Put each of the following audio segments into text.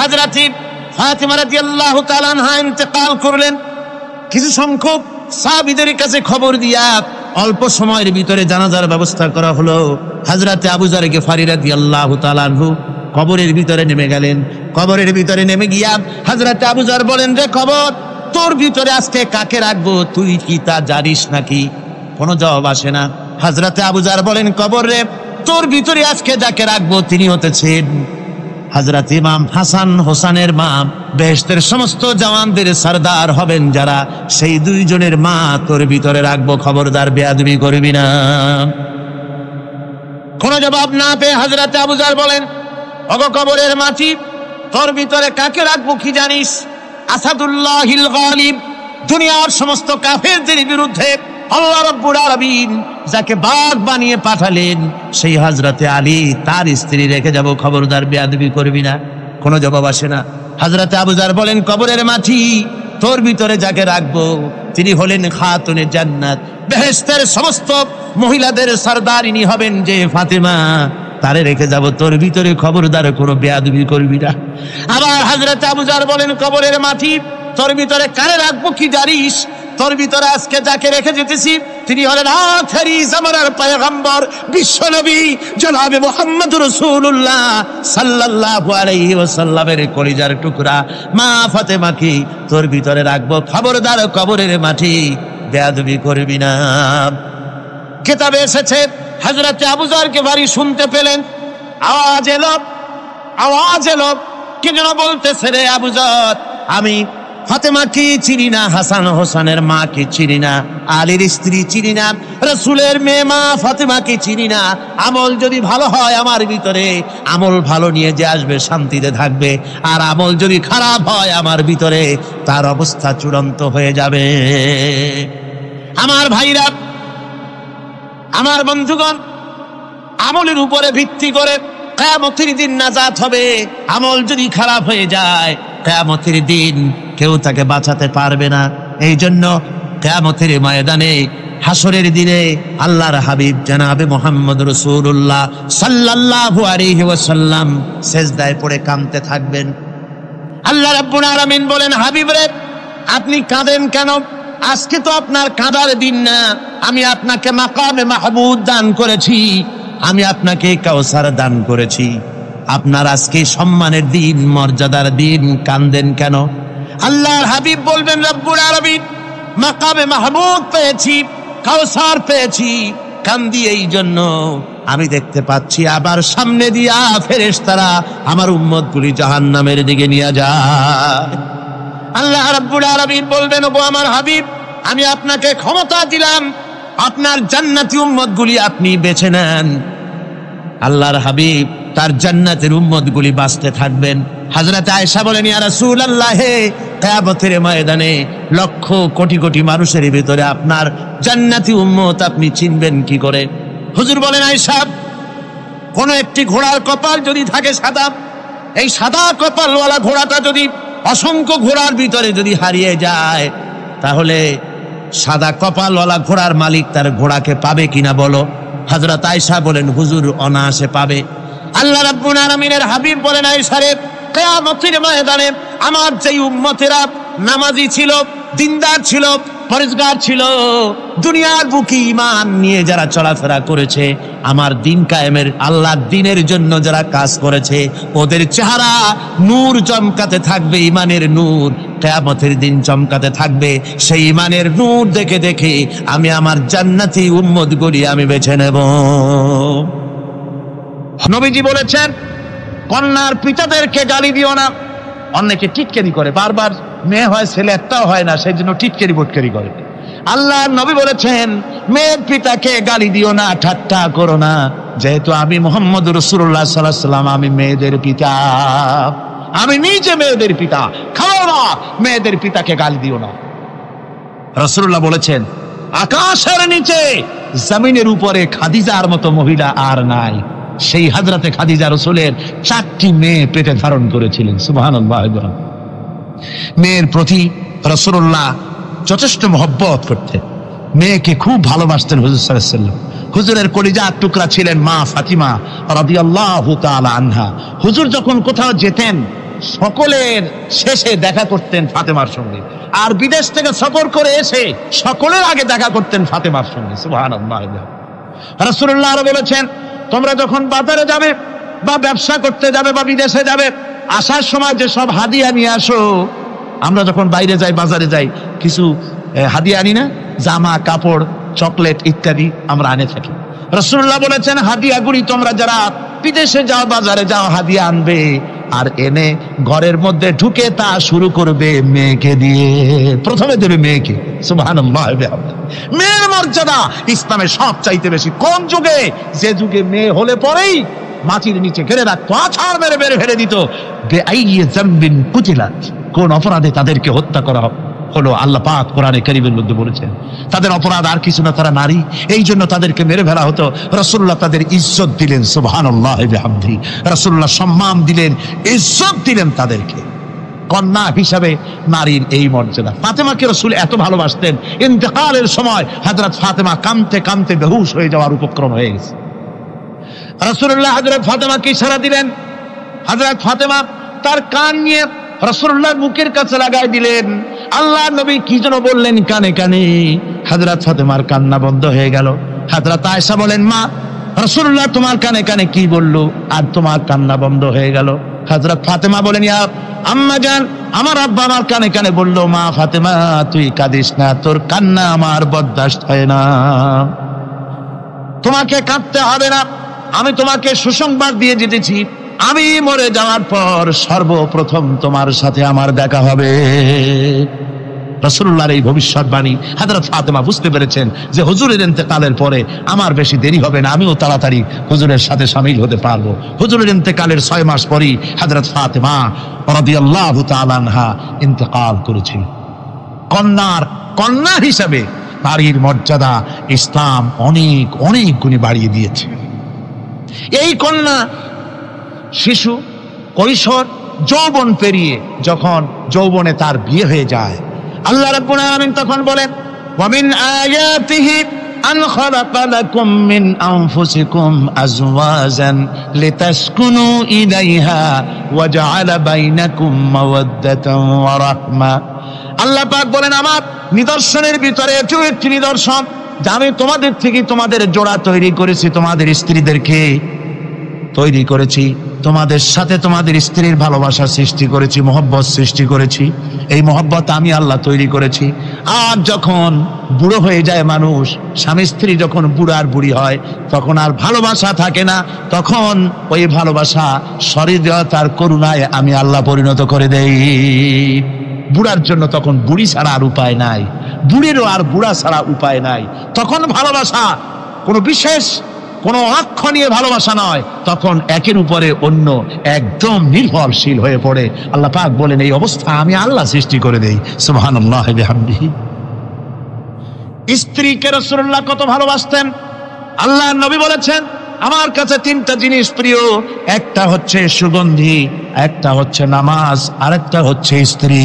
হযরত ফাতিমা রাদিয়াল্লাহু তাআলা আনহা ইন্তেকাল করলেন, কিছু সংখ্যক সাহাবীদের কাছে খবর দিয়া অল্প সময়ের ভিতরে জানাজার ব্যবস্থা করা হলো। হযরত আবু যর গিফারী রাদিয়াল্লাহু তাআলা আনহু কবরের ভিতরে নেমে গেলেন। কবরের ভিতরে নেমে গিয়া হযরত আবু যর বলেন, রে কবর, তোর ভিতরে আজকে কাকে রাখবো, তুই কি তা জানিস নাকি? কোনো জবাব আসে না। হযরত আবু যর বলেন, কবর রে, তোর ভিতরে আজকে যাকে রাখবো তিনি হতেছেন হযরত ইমাম হাসান হোসেনের মা, বেহেশতের সমস্ত জওয়ানদের সরদার হবেন যারা, সেই দুইজনের মা তোর ভিতরে রাখবো, খবরদার বেয়াদবি করবি না। কোনো জবাব না পেয়ে হযরত আবু যর বলেন, ওগো কবরের মাটি, তোর ভিতরে কাকে রাখবো কি জানিস? আসাদুল্লাহিল গালিব, দুনিয়ার সমস্ত কাফেরদের বিরুদ্ধে আল্লাহ রাব্বুল আলামিন যাকে বাঘ বানিয়ে পাঠালেন, সেই হযরতে আলী তার স্ত্রী রেখে যাব, খবরদার বেয়াদবি করবি না। কোনো জবাব আসে না। হযরতে আবু যর বলেন, কবরের মাটি, তোর ভিতরে যাকে রাখবো তিনি হলেন খাতুনে জান্নাত, বেহেশতের সমস্ত মহিলাদের সরদারিনী হবেন যে ফাতেমা, তারে রেখে যাব, তোর ভিতরে খবরদার কোনো বেয়াদবি করবি না। আবার হযরত আবু যর বলেন, কবরের মাটি, তোর ভিতরে কারে রাখবো কি জানিস? তোর ভিতরে আজকে যাকে রেখে যেতেছি তিনি হলেন আখেরি জামানার পয়গম্বর বিশ্বনবী জনাবে মুহাম্মদ রাসূলুল্লাহ সাল্লাল্লাহু আলাইহি ওয়াসাল্লামের কলিজার টুকরা মা ফাতেমাকে তোর ভিতরে রাখবো, খবরদার কবরের মাটি বেয়াদবি করবি না। কিতাবে এসেছে হযরত আবু যর গিফারী শুনতে পেলেন, আওয়াজ এলো, কে যেন বলতেছে, রে আবু যর, আমি ফাতেমাকে চিনি না, হাসান হোসেনের মাকে চিনি না, আলীর স্ত্রী চিনি না, রাসূলের মেয়ে মা ফাতেমাকে চিনি না। আমল যদি ভালো হয় আমার ভিতরে, আমল ভালো নিয়ে যে আসবে শান্তিতে থাকবে, আর আমল যদি খারাপ হয় আমার ভিতরে, তার অবস্থা চূড়ান্ত হয়ে যাবে। আমার ভাইরা, আমার বন্ধুগণ, আমলের উপরে ভিত্তি করে কিয়ামতের দিন নাজাত হবে। আমল যদি খারাপ হয়ে যায় কিয়ামতের দিন কেউ তাকে বাঁচাতে পারবে না। এই জন্য কিয়ামতের ময়দানে, হাসরের দিনে আল্লাহর হাবিব জনাবে মুহাম্মদ রাসূলুল্লাহ সাল্লাল্লাহু আলাইহি ওয়াসাল্লাম সিজদায় পড়ে কাঁদতে থাকবেন। আল্লাহ রাব্বুল আলামিন বলেন, হাবিব রে, আপনি কাঁদেন কেন? আজকে তো আপনার কাঁদার দিন না, আমি আপনাকে মাকামে মাহমুদ দান করেছি, আমি আপনাকে কাউসার দান করেছি, আপনার আজকে সম্মানের দিন, মর্যাদার দিন, কাঁদেন কেন? আল্লাহর হাবিব বলবেন, রব্বুল আলামিন, মাকামে মাহমুদ পেয়েছি, কাউসার পেয়েছি, কান্দি এই জন্য আমি দেখতে পাচ্ছি আবার সামনে দিয়া ফেরেশতারা আমার উম্মতগুলি জাহান্নামের দিকে নিয়ে যায়। আল্লাহ রাব্বুল আলামিন বলবেন, ওগো আমার হাবিব, আমি আপনাকে ক্ষমতা দিলাম, আপনার জান্নাতি উম্মতগুলি আপনি বেছে নেন। আল্লাহর হাবিব তার জান্নাতের উম্মতগুলি বাঁচতে থাকবেন। হযরত আয়েশা বলেন, ইয়া রাসূলুল্লাহ, কিয়ামতের ময়দানে লক্ষ কোটি কোটি মানুষের ভিতরে আপনার জান্নাতি উম্মত আপনি চিনবেন কি করে? হুজুর বলেন, আয়েশা, কোন একটি ঘোড়ার কপাল যদি থাকে সাদা, এই সাদা কপালওয়ালা ঘোড়াটা যদি অসংখ্য ঘোড়ার ভিতরে যদি হারিয়ে যায়, তাহলে সাদা কপালওয়ালা ঘোড়ার মালিক তার ঘোড়াকে পাবে কিনা বলো? হযরত আয়েশা বলেন, হুজুর, অনায়াসে পাবে। আল্লাহ রাব্বুল আলামিনের হাবিব বলেন, আয়েশা রে, কিয়ামতের ময়দানে আমার যেই উম্মতেরা নামাজি ছিল, দিনদার ছিল, পরেজগার ছিল, দুনিয়ার বুকে ঈমান নিয়ে যারা চলাফেরা করেছে, আমার দিন কায়েমের, আল্লাহর দ্বীনের জন্য যারা কাজ করেছে, ওদের চেহারা নূর চমকাতে থাকবে, ঈমানের নূর কিয়ামতের দিন চমকাতে থাকবে। সেই ঈমানের নূর দেখে দেখে আমি আমার জান্নাতি উম্মতগুলি আমি বেছে নেব। নবীজি বলেছেন, কন্যার পিতাদেরকে গালি দিও না। অনেকে টিটকারি করে, বারবার মেয়ে হয়, ছেলে একটাও হয় না, সেই জন্য টিটকারি বটকারি করে। আল্লাহর নবী বলেছেন, মেয়ের পিতাকে গালি দিও না, ঠাট্টা করো না, যেহেতু আমি মুহাম্মদ রাসূলুল্লাহ সাল্লাল্লাহু আলাইহি ওয়াসাল্লাম, আমি মেয়েদের পিতা, আমি নিজে মেয়েদের পিতা। খাও না, মেয়েদের পিতাকে গালি দিও না। রাসূলুল্লাহ বলেছেন, আকাশের নিচে জমিনের উপরে খাদিজার মতো মহিলা আর নাই। সেই হযরতে খাদিজা রাসূলের 4টি মেয়ে পেটে ধারণ করেছিলেন। সুবহানাল্লাহ। মেয়ের প্রতি রাসূলুল্লাহ যথেষ্ট মহব্বত করতেন, মেয়েকে খুব ভালোবাসতেন হুজুর সাল্লাল্লাহু আলাইহি ওয়াসাল্লাম। হুজুরের কলিজার টুকরা ছিলেন মা ফাতিমা রাদিয়াল্লাহু তাআলা আনহা। হুজুর যখন কোথাও যেতেন, সকলের শেষে দেখা করতেন ফাতেমার সঙ্গে, আর বিদেশ থেকে সফর করে এসে সকলের আগে দেখা করতেন ফাতেমার সঙ্গে। সুবহানাল্লাহ। রাসূলুল্লাহ আরো বলেছেন, তোমরা যখন বাজারে যাবে বা ব্যবসা করতে যাবে বা বিদেশে যাবে, আসার সময় যে সব হাদিয়া নিয়ে আসো, আমরা যখন বাইরে যাই, বাজারে যাই, কিছু হাদিয়া আনি না? জামা, কাপড়, চকলেট ইত্যাদি আমরা আনে থাকি। রাসূলুল্লাহ বলেছেন, হাদিয়াগুলি তোমরা যারা বিদেশে যাও, বাজারে যাও, হাদিয়া আনবে, আর এনে ঘরের মধ্যে ঢুকে তা শুরু করবে মেয়েকে দিয়ে। প্রথমে দেবে মেয়েকে। সুবহানাল্লাহ। মেয়ের মর্যাদা ইসলামে সব চাইতে বেশি। কোন যুগে? যে যুগে মেয়ে হলে পরেই মাটির নিচে ঘিরে রাখতো, আছাড় মেরে মেরে ফেলে দিত। বেআইয়ি যামবিন কুতিলাত, কোন অপরাধে তাদেরকে হত্যা করা হলো, আল্লাহ পাক কোরআনে কারীমের মধ্যে বলেছেন তাদের অপরাধ আর কিছু না, তারা নারী, এই জন্য তাদেরকে মেরে ফেলা হতো। রাসূলুল্লাহ তাদের ইজ্জত দিলেন। সুবহানাল্লাহ বিহামদিহি। রাসূলুল্লাহ সম্মান দিলেন, ইজ্জত দিলেন তাদেরকে। কন্যা হিসাবে নারীর এই মর্যাদা। ফাতেমাকে রাসূল এত ভালোবাসতেন, ইন্তেকালের সময় হযরত ফাতেমা কাঁদতে কাঁদতে বেহুশ হয়ে যাওয়ার উপক্রম হয়ে গেছে। রাসূলুল্লাহ হযরত ফাতেমাকে ইশারা দিলেন। হযরত ফাতেমা তার কান নিয়ে রাসূলুল্লাহর মুখের কাছে লাগাই দিলেন। আল্লাহ নবী কি যেন বললেন কানে কানে, হযরত ফাতেমার কান্না বন্ধ হয়ে গেল। হযরত আয়েশা বলেন, মা, রাসূলুল্লাহ তোমার কানে কানে কি বললো আর তোমার কান্না বন্ধ হয়ে গেল? হযরত ফাতেমা বলেন, ইয়া আম্মা জান, আমার আব্বা আমার কানে কানে বললো, মা ফাতেমা তুই কাঁদিস না, তোর কান্না আমার বরদাস্ত হয় না, তোমাকে কাঁদতে হবে না। আমি তোমাকে সুসংবাদ দিয়ে যেতেছি, আমি মরে যাওয়ার পর সর্বপ্রথম তোমার সাথে আমার দেখা হবে। রাসূলুল্লাহর এই ভবিষ্যৎবাণী হযরত ফাতেমা বুঝতে পেরেছেন যে হুজুরের ইন্তেকালের পরে আমার বেশি দেরি হবে না, আমিও তাড়াতাড়ি হুজুরের সাথে শামিল হতে পারবো। হুজুরের ইন্তেকালের 6 মাস পরেই হযরত ফাতেমা রাদিয়াল্লাহু তাআলা আনহা ইন্তেকাল করেছেন। কন্যা হিসাবে নারীর মর্যাদা ইসলাম অনেক অনেক গুণে বাড়িয়ে দিয়েছে। এই কন্যা শিশু, কৈশোর, যৌবন পেরিয়ে যখন যৌবনে তার বিয়ে হয়ে যায়, আল্লাহ রাব্বুল আলামিন তখন বলেন, ওয়া মিন আয়াতিহি আন খালাকা লাকুম মিন আনফুসিকুম আজওয়াজান লিতাসকুনু ইলাইহা ওয়া জাআলা বাইনাকুম মাওয়াদ্দাতান ওয়া রাহমা। আল্লাহ পাক বলেন, আমার নিদর্শনের ভিতরে এটিও একটি নিদর্শন যে আমি তোমাদের থেকে তোমাদের জোড়া তৈরি করেছি, তোমাদের স্ত্রীদেরকে তৈরি করেছি, তোমাদের সাথে তোমাদের স্ত্রীর ভালোবাসা সৃষ্টি করেছি, মহব্বত সৃষ্টি করেছি। এই মহব্বত আমি আল্লাহ তৈরি করেছি। আর যখন বুড়ো হয়ে যায় মানুষ, স্বামী স্ত্রী যখন বুড়ার বুড়ি হয়, তখন আর ভালোবাসা থাকে না, তখন ওই ভালোবাসা সহৃদয়তার করুণায় আমি আল্লাহ পরিণত করে দেই। বুড়ার জন্য তখন বুড়ি ছাড়া আর উপায় নাই, বুড়িরও আর বুড়া ছাড়া উপায় নাই। তখন ভালোবাসা কোনো বিশেষ কোনো অক্ষ নিয়ে ভালোবাসা নয়, তখন একের উপরে অন্য একদম নির্ভরশীল হয়ে পড়ে। আল্লাহ পাক বলেন, এই অবস্থা আমি আল্লাহ সৃষ্টি করে দেই। সুবহানাল্লাহ বিহামদিহি। স্ত্রীকে রাসূলুল্লাহ কত ভালোবাসতেন। আল্লাহর নবী বলেছেন, আমার কাছে 3টা জিনিস প্রিয়, একটা হচ্ছে সুগন্ধি, একটা হচ্ছে নামাজ, আরেকটা হচ্ছে স্ত্রী।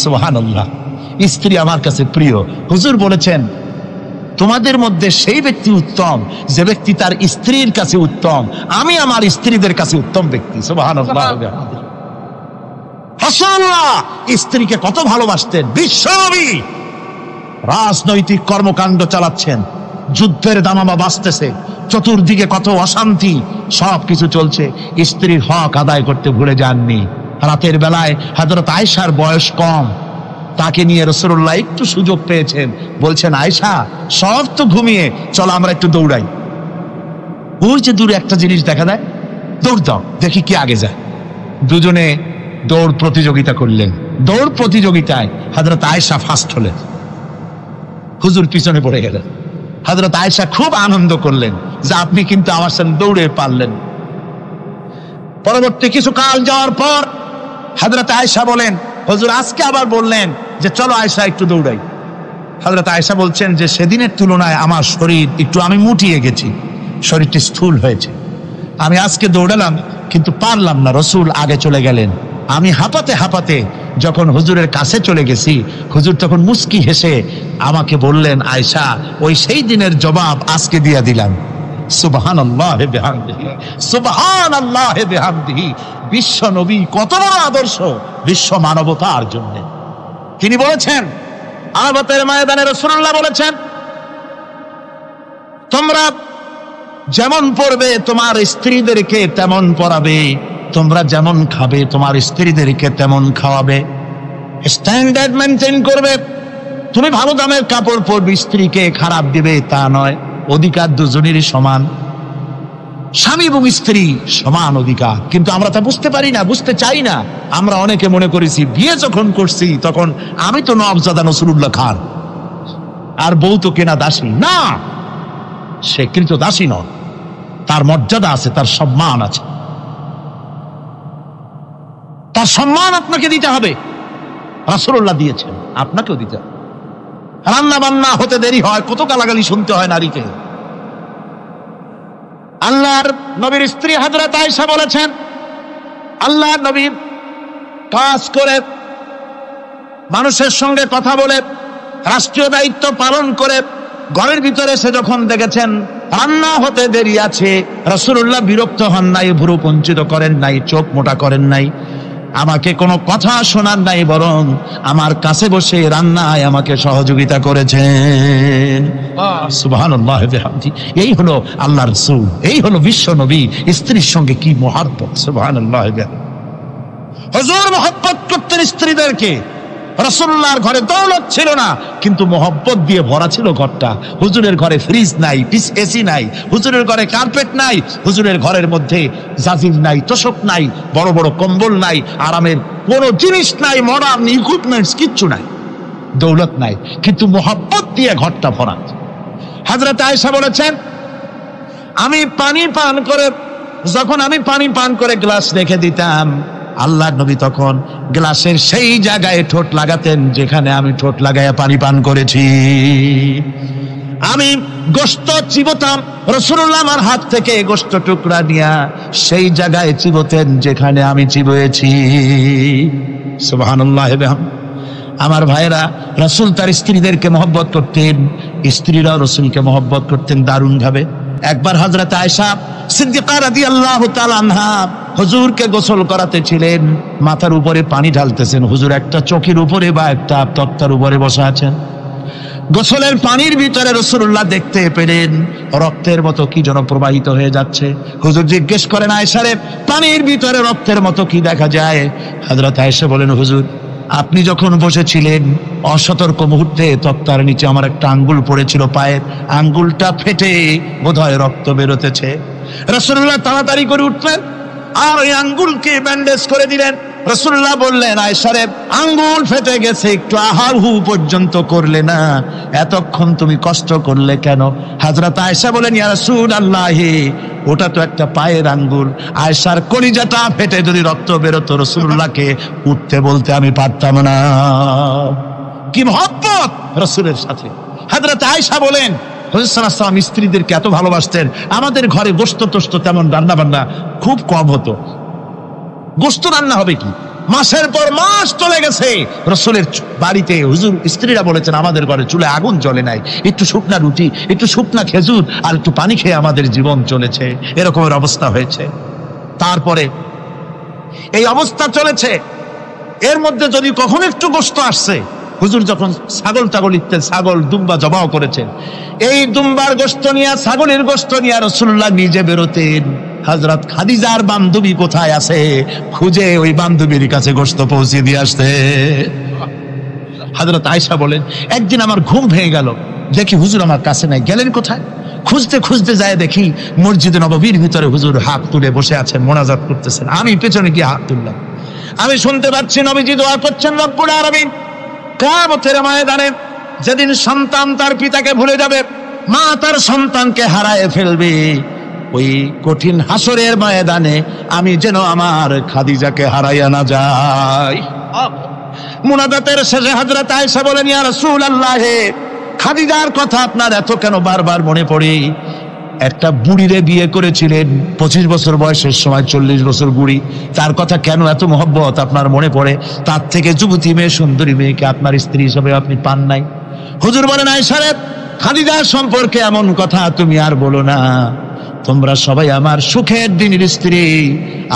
সুবহানাল্লাহ। স্ত্রী আমার কাছে প্রিয়। হুজুর বলেছেন, তোমাদের মধ্যে সেই ব্যক্তি উত্তম যে ব্যক্তি তার স্ত্রীর কাছে উত্তম। আমি আমার স্ত্রীদের কাছে উত্তম ব্যক্তি। সুবহানাল্লাহ। রাসূলুল্লাহ স্ত্রীকে কত ভালোবাসতেন। বিশ্বনবী রাজনৈতিক কর্মকাণ্ড চালাচ্ছেন, যুদ্ধের দামামা বাজতেছে, চতুর্দিকে কত অশান্তি, সবকিছু চলছে, স্ত্রীর হক আদায় করতে ভুলে যাননি। রাতের বেলায় হযরত আয়েশার বয়স কম, তাকে নিয়ে রাসূলুল্লাহ একটু সুযোগ পেয়েছেন, বলছেন, আয়েশা সব তো ঘুমিয়ে, চলো আমরা একটু দৌড়াই। ওই যে দূরে একটা জিনিস দেখা যায়, দৌড় দাও, দেখি কি আগে যায়। দুজনে দৌড় প্রতিযোগিতা করলেন। দৌড় প্রতিযোগিতায় হযরত আয়েশা ফার্স্ট হলেন, হুজুর পিছনে পড়ে গেলেন। হযরত আয়েশা খুব আনন্দ করলেন যে আপনি কিন্তু আমার সাথে দৌড়ে পারলেন। পরবর্তী কিছু কাল যাওয়ার পর হযরত আয়েশা বলেন, হুজুর আজকে আবার বললেন যে চলো আয়েশা একটু দৌড়াই। হযরত আয়েশা বলছেন যে সেদিনের তুলনায় আমার শরীর একটু, আমি মুটিয়ে গেছি, শরীরটি স্থূল হয়েছে, আমি আজকে দৌড়ালাম কিন্তু পারলাম না। রাসূল আগে চলে গেলেন। আমি হাঁপাতে হাঁপাতে যখন হুজুরের কাছে চলে গেছি, হুজুর তখন মুস্কি হেসে আমাকে বললেন, আয়েশা ওই সেই দিনের জবাব আজকে দিয়ে দিলাম। সুবহানাল্লাহি বিহামদিহি, সুবহানাল্লাহি বিহামদিহি। বিশ্ব নবী কত বড় আদর্শ বিশ্ব মানবতার জন্য। তিনি বলেছেন, আরাফাতের ময়দানে রাসূলুল্লাহ বলেছেন, তোমরা যেমন পড়বে তোমার স্ত্রীদেরকে তেমন পড়াবে, তোমরা যেমন খাবে তোমার স্ত্রীদেরকে তেমন খাওয়াবে। স্ট্যান্ডার্ড মেনটেন করবে। তুমি ভালো দামের কাপড় পরবে, স্ত্রীকে খারাপ দিবে তা নয়। অধিকার দুজনেরই সমান, স্বামী এবং স্ত্রী সমান অধিকার। কিন্তু আমরা তা বুঝতে পারি না, বুঝতে চাই না। আমরা অনেকে মনে করেছি বিয়ে যখন করছি তখন আমি তো নওয়াবজাদা নসরুল্লাহ খান, আর বউ তো কেনা দাসী। না, সে কিন্তু দাসী নয়, তার মর্যাদা আছে, তার সম্মান আছে, তার সম্মান আপনাকে দিতে হবে। রাসূলুল্লাহ দিয়েছেন, আপনাকেও দিতে হবে। রান্না বান্না হতে দেরি হয়, কত গালাগালি শুনতে হয় নারীকে। আল্লাহর নবীর স্ত্রী হযরত আয়েশা বলেছেন, আল্লাহর নবী কাজ করে, মানুষের সঙ্গে কথা বলে, রাষ্ট্রীয় দায়িত্ব পালন করে ঘরের ভিতরে এসে যখন দেখেছেন রান্না হতে দেরি আছে, রাসূলুল্লাহ বিরক্ত হন নাই, ভ্রু কুঞ্চিত করেন নাই, চোখ মোটা করেন নাই, আমাকে কোনো কথা শোনার নাই, বরং আমার কাছে বসে রান্নায় আমাকে সহযোগিতা করেছেন। সুবহানাল্লাহি ওয়া বিহামদিহি। এই হলো আল্লাহর রাসূল, এই হলো বিশ্ব নবী। স্ত্রীর সঙ্গে কি মহব্বত! সুবহানাল্লাহি ওয়া বিহামদিহি। হুজুর মহব্বত করতেন স্ত্রীদেরকে। রাসূলুল্লাহর ঘরে দৌলত ছিল না, কিন্তু মহব্বত দিয়ে ভরা ছিল ঘরটা। হুজুরের ঘরে ফ্রিজ নাই, এসি নাই, হুজুরের ঘরে কার্পেট নাই, হুজুরের ঘরের মধ্যে জাজিম নাই, তোশক নাই, বড় বড় কম্বল নাই, আরামের কোনো জিনিস নাই, মডার্ন ইকুইপমেন্টস কিচ্ছু নাই, দৌলত নাই, কিন্তু মহব্বত দিয়ে ঘরটা ভরা। হযরত আয়েশা বলেছেন, আমি পানি পান করে গ্লাস রেখে দিতাম, আল্লাহর নবী তখন গ্লাসের সেই জায়গায় ঠোঁট লাগাতেন যেখানে আমি ঠোঁট লাগাইয়া পানি পান করেছি। আমি গোশত চিবোতাম, রাসূলুল্লাহ আমার হাত থেকে গোশত টুকরা নিয়া সেই জায়গায় চিবোতেন যেখানে আমি চিবোয়েছি। সুবহানাল্লাহি ওয়া বিহামদিহি। আমার ভাইরা, রাসূল তার স্ত্রীদেরকে মহব্বত করতেন, স্ত্রীরাও রাসূলকে মহব্বত করতেন দারুণ ভাবে। একবার হযরত আয়েশা সিদ্দিকা রাদিয়াল্লাহু তাআলা আনহা হুজুরকে গোসল করাতেছিলেন, মাথার উপরে পানি ঢালতেছেন, হুজুর একটা চৌকির উপরে বা একটা তক্তার উপরে বসে আছেন। গোসলের পানির ভিতরে রাসূলুল্লাহ দেখতে পেলেন রক্তের মতো কি যেন প্রবাহিত হয়ে যাচ্ছে। হুজুর জিজ্ঞেস করেন, আয়েশা রে, পানির ভিতরে রক্তের মতো কি দেখা যায়? হযরত আয়েশা বলেন, হুজুর আপনি যখন বসেছিলেন অসতর্ক মুহূর্তে তক্তার নিচে আমার একটা আঙ্গুল পড়েছিল, পায়ের আঙ্গুলটা ফেটে বোধহয় রক্ত বেরোতেছে। রাসূলুল্লাহ তাড়াতাড়ি করে উঠলেন আর ওই আঙ্গুলকে ব্যান্ডেজ করে দিলেন। রাসূলুল্লাহ বললেন, আয়েশা রে, আঙ্গুল ফেটে গেছে, একটু আহারহু পর্যন্ত করলে না, এতক্ষণ তুমি কষ্ট করলে কেন? হযরত আয়েশা বলেন, ইয়া রাসূলুল্লাহ, ওটা তো একটা পায়ের আঙ্গুল। আয়েশার কলিজাটা ফেটে যদি রক্ত বেরোতো, রাসূলুল্লাহকে উঠতে বলতে আমি পারতাম না। কি মহব্বত রাসূলের সাথে! হযরত আয়েশা বলেন, হুজুর সাল্লাল্লাহু আলাইহি ওয়াসাল্লাম স্ত্রীদেরকে এত ভালোবাসতেন, আমাদের ঘরে গোশত টোস্ত তেমন রান্না বান্না খুব কম হতো। গোশত রান্না হবে কি, মাসের পর মাস চলে গেছে রাসূলের বাড়িতে, হুজুর স্ত্রীরা বলেছেন আমাদের ঘরে চুলে আগুন জ্বলে নাই, একটু শুকনা রুটি, একটু শুকনা খেজুর আর একটু পানি খেয়ে আমাদের জীবন চলেছে, এরকমের অবস্থা হয়েছে। তারপরে এই অবস্থা চলেছে, এর মধ্যে যদি কখনো একটু গোশত আসছে, হুজুর যখন ছাগল ইত্যাদি ছাগল দুম্বা জবাও করেছেন, এই দুম্বার গোশত নিয়ে, ছাগলের গোশত নিয়ে রাসূলুল্লাহ নিজে বেরোতেন। হযরত খাদিজার বান্ধবী কোথায় আছে খুঁজে ওই বান্ধবীর কাছে গোশত পৌঁছে দিয়ে আসতে। হযরত আয়েশা বলেন, একদিন আমার ঘুম ভেঙে গেল, দেখি হুজুর আমার কাছে নাই, গেলেন কোথায়? খুঁজতে খুঁজতে যায় দেখি মসজিদে নববীর ভিতরে হুজুর হাত তুলে বসে আছেন, মোনাজাত করতেছেন। আমি পেছনে গিয়ে হাত তুললাম, আমি শুনতে পাচ্ছি নবীজি দোয়া করছেন, রব্বুল আলামিন কিয়ামতের ময়দানে যেদিন সন্তান তার পিতাকে ভুলে যাবে, মা তার সন্তানকে হারায় ফেলবে, ওই কঠিন হাসরের ময়দানে আমি যেন আমার খাদিজাকে হারাইয়া না যাই। মুনাজাতের শেষে হযরত আয়েশা বলেন, ইয়া রাসূলুল্লাহ, খাদিজার কথা আপনার এত কেন বারবার মনে পড়ে? একটা বুড়িরে বিয়ে করেছিলেন 25 বছর বয়সের সময়, 40 বছর বুড়ি, তার কথা কেন এত মহব্বত আপনার মনে পড়ে? তার থেকে যুবতী মেয়ে, সুন্দরী মেয়েকে আপনার স্ত্রী হিসেবে আপনি পান নাই। হুজুর বলেন, আয়েশা রে, খাদিজার সম্পর্কে এমন কথা তুমি আর বলো না। তোমরা সবাই আমার সুখের দিনের স্ত্রী।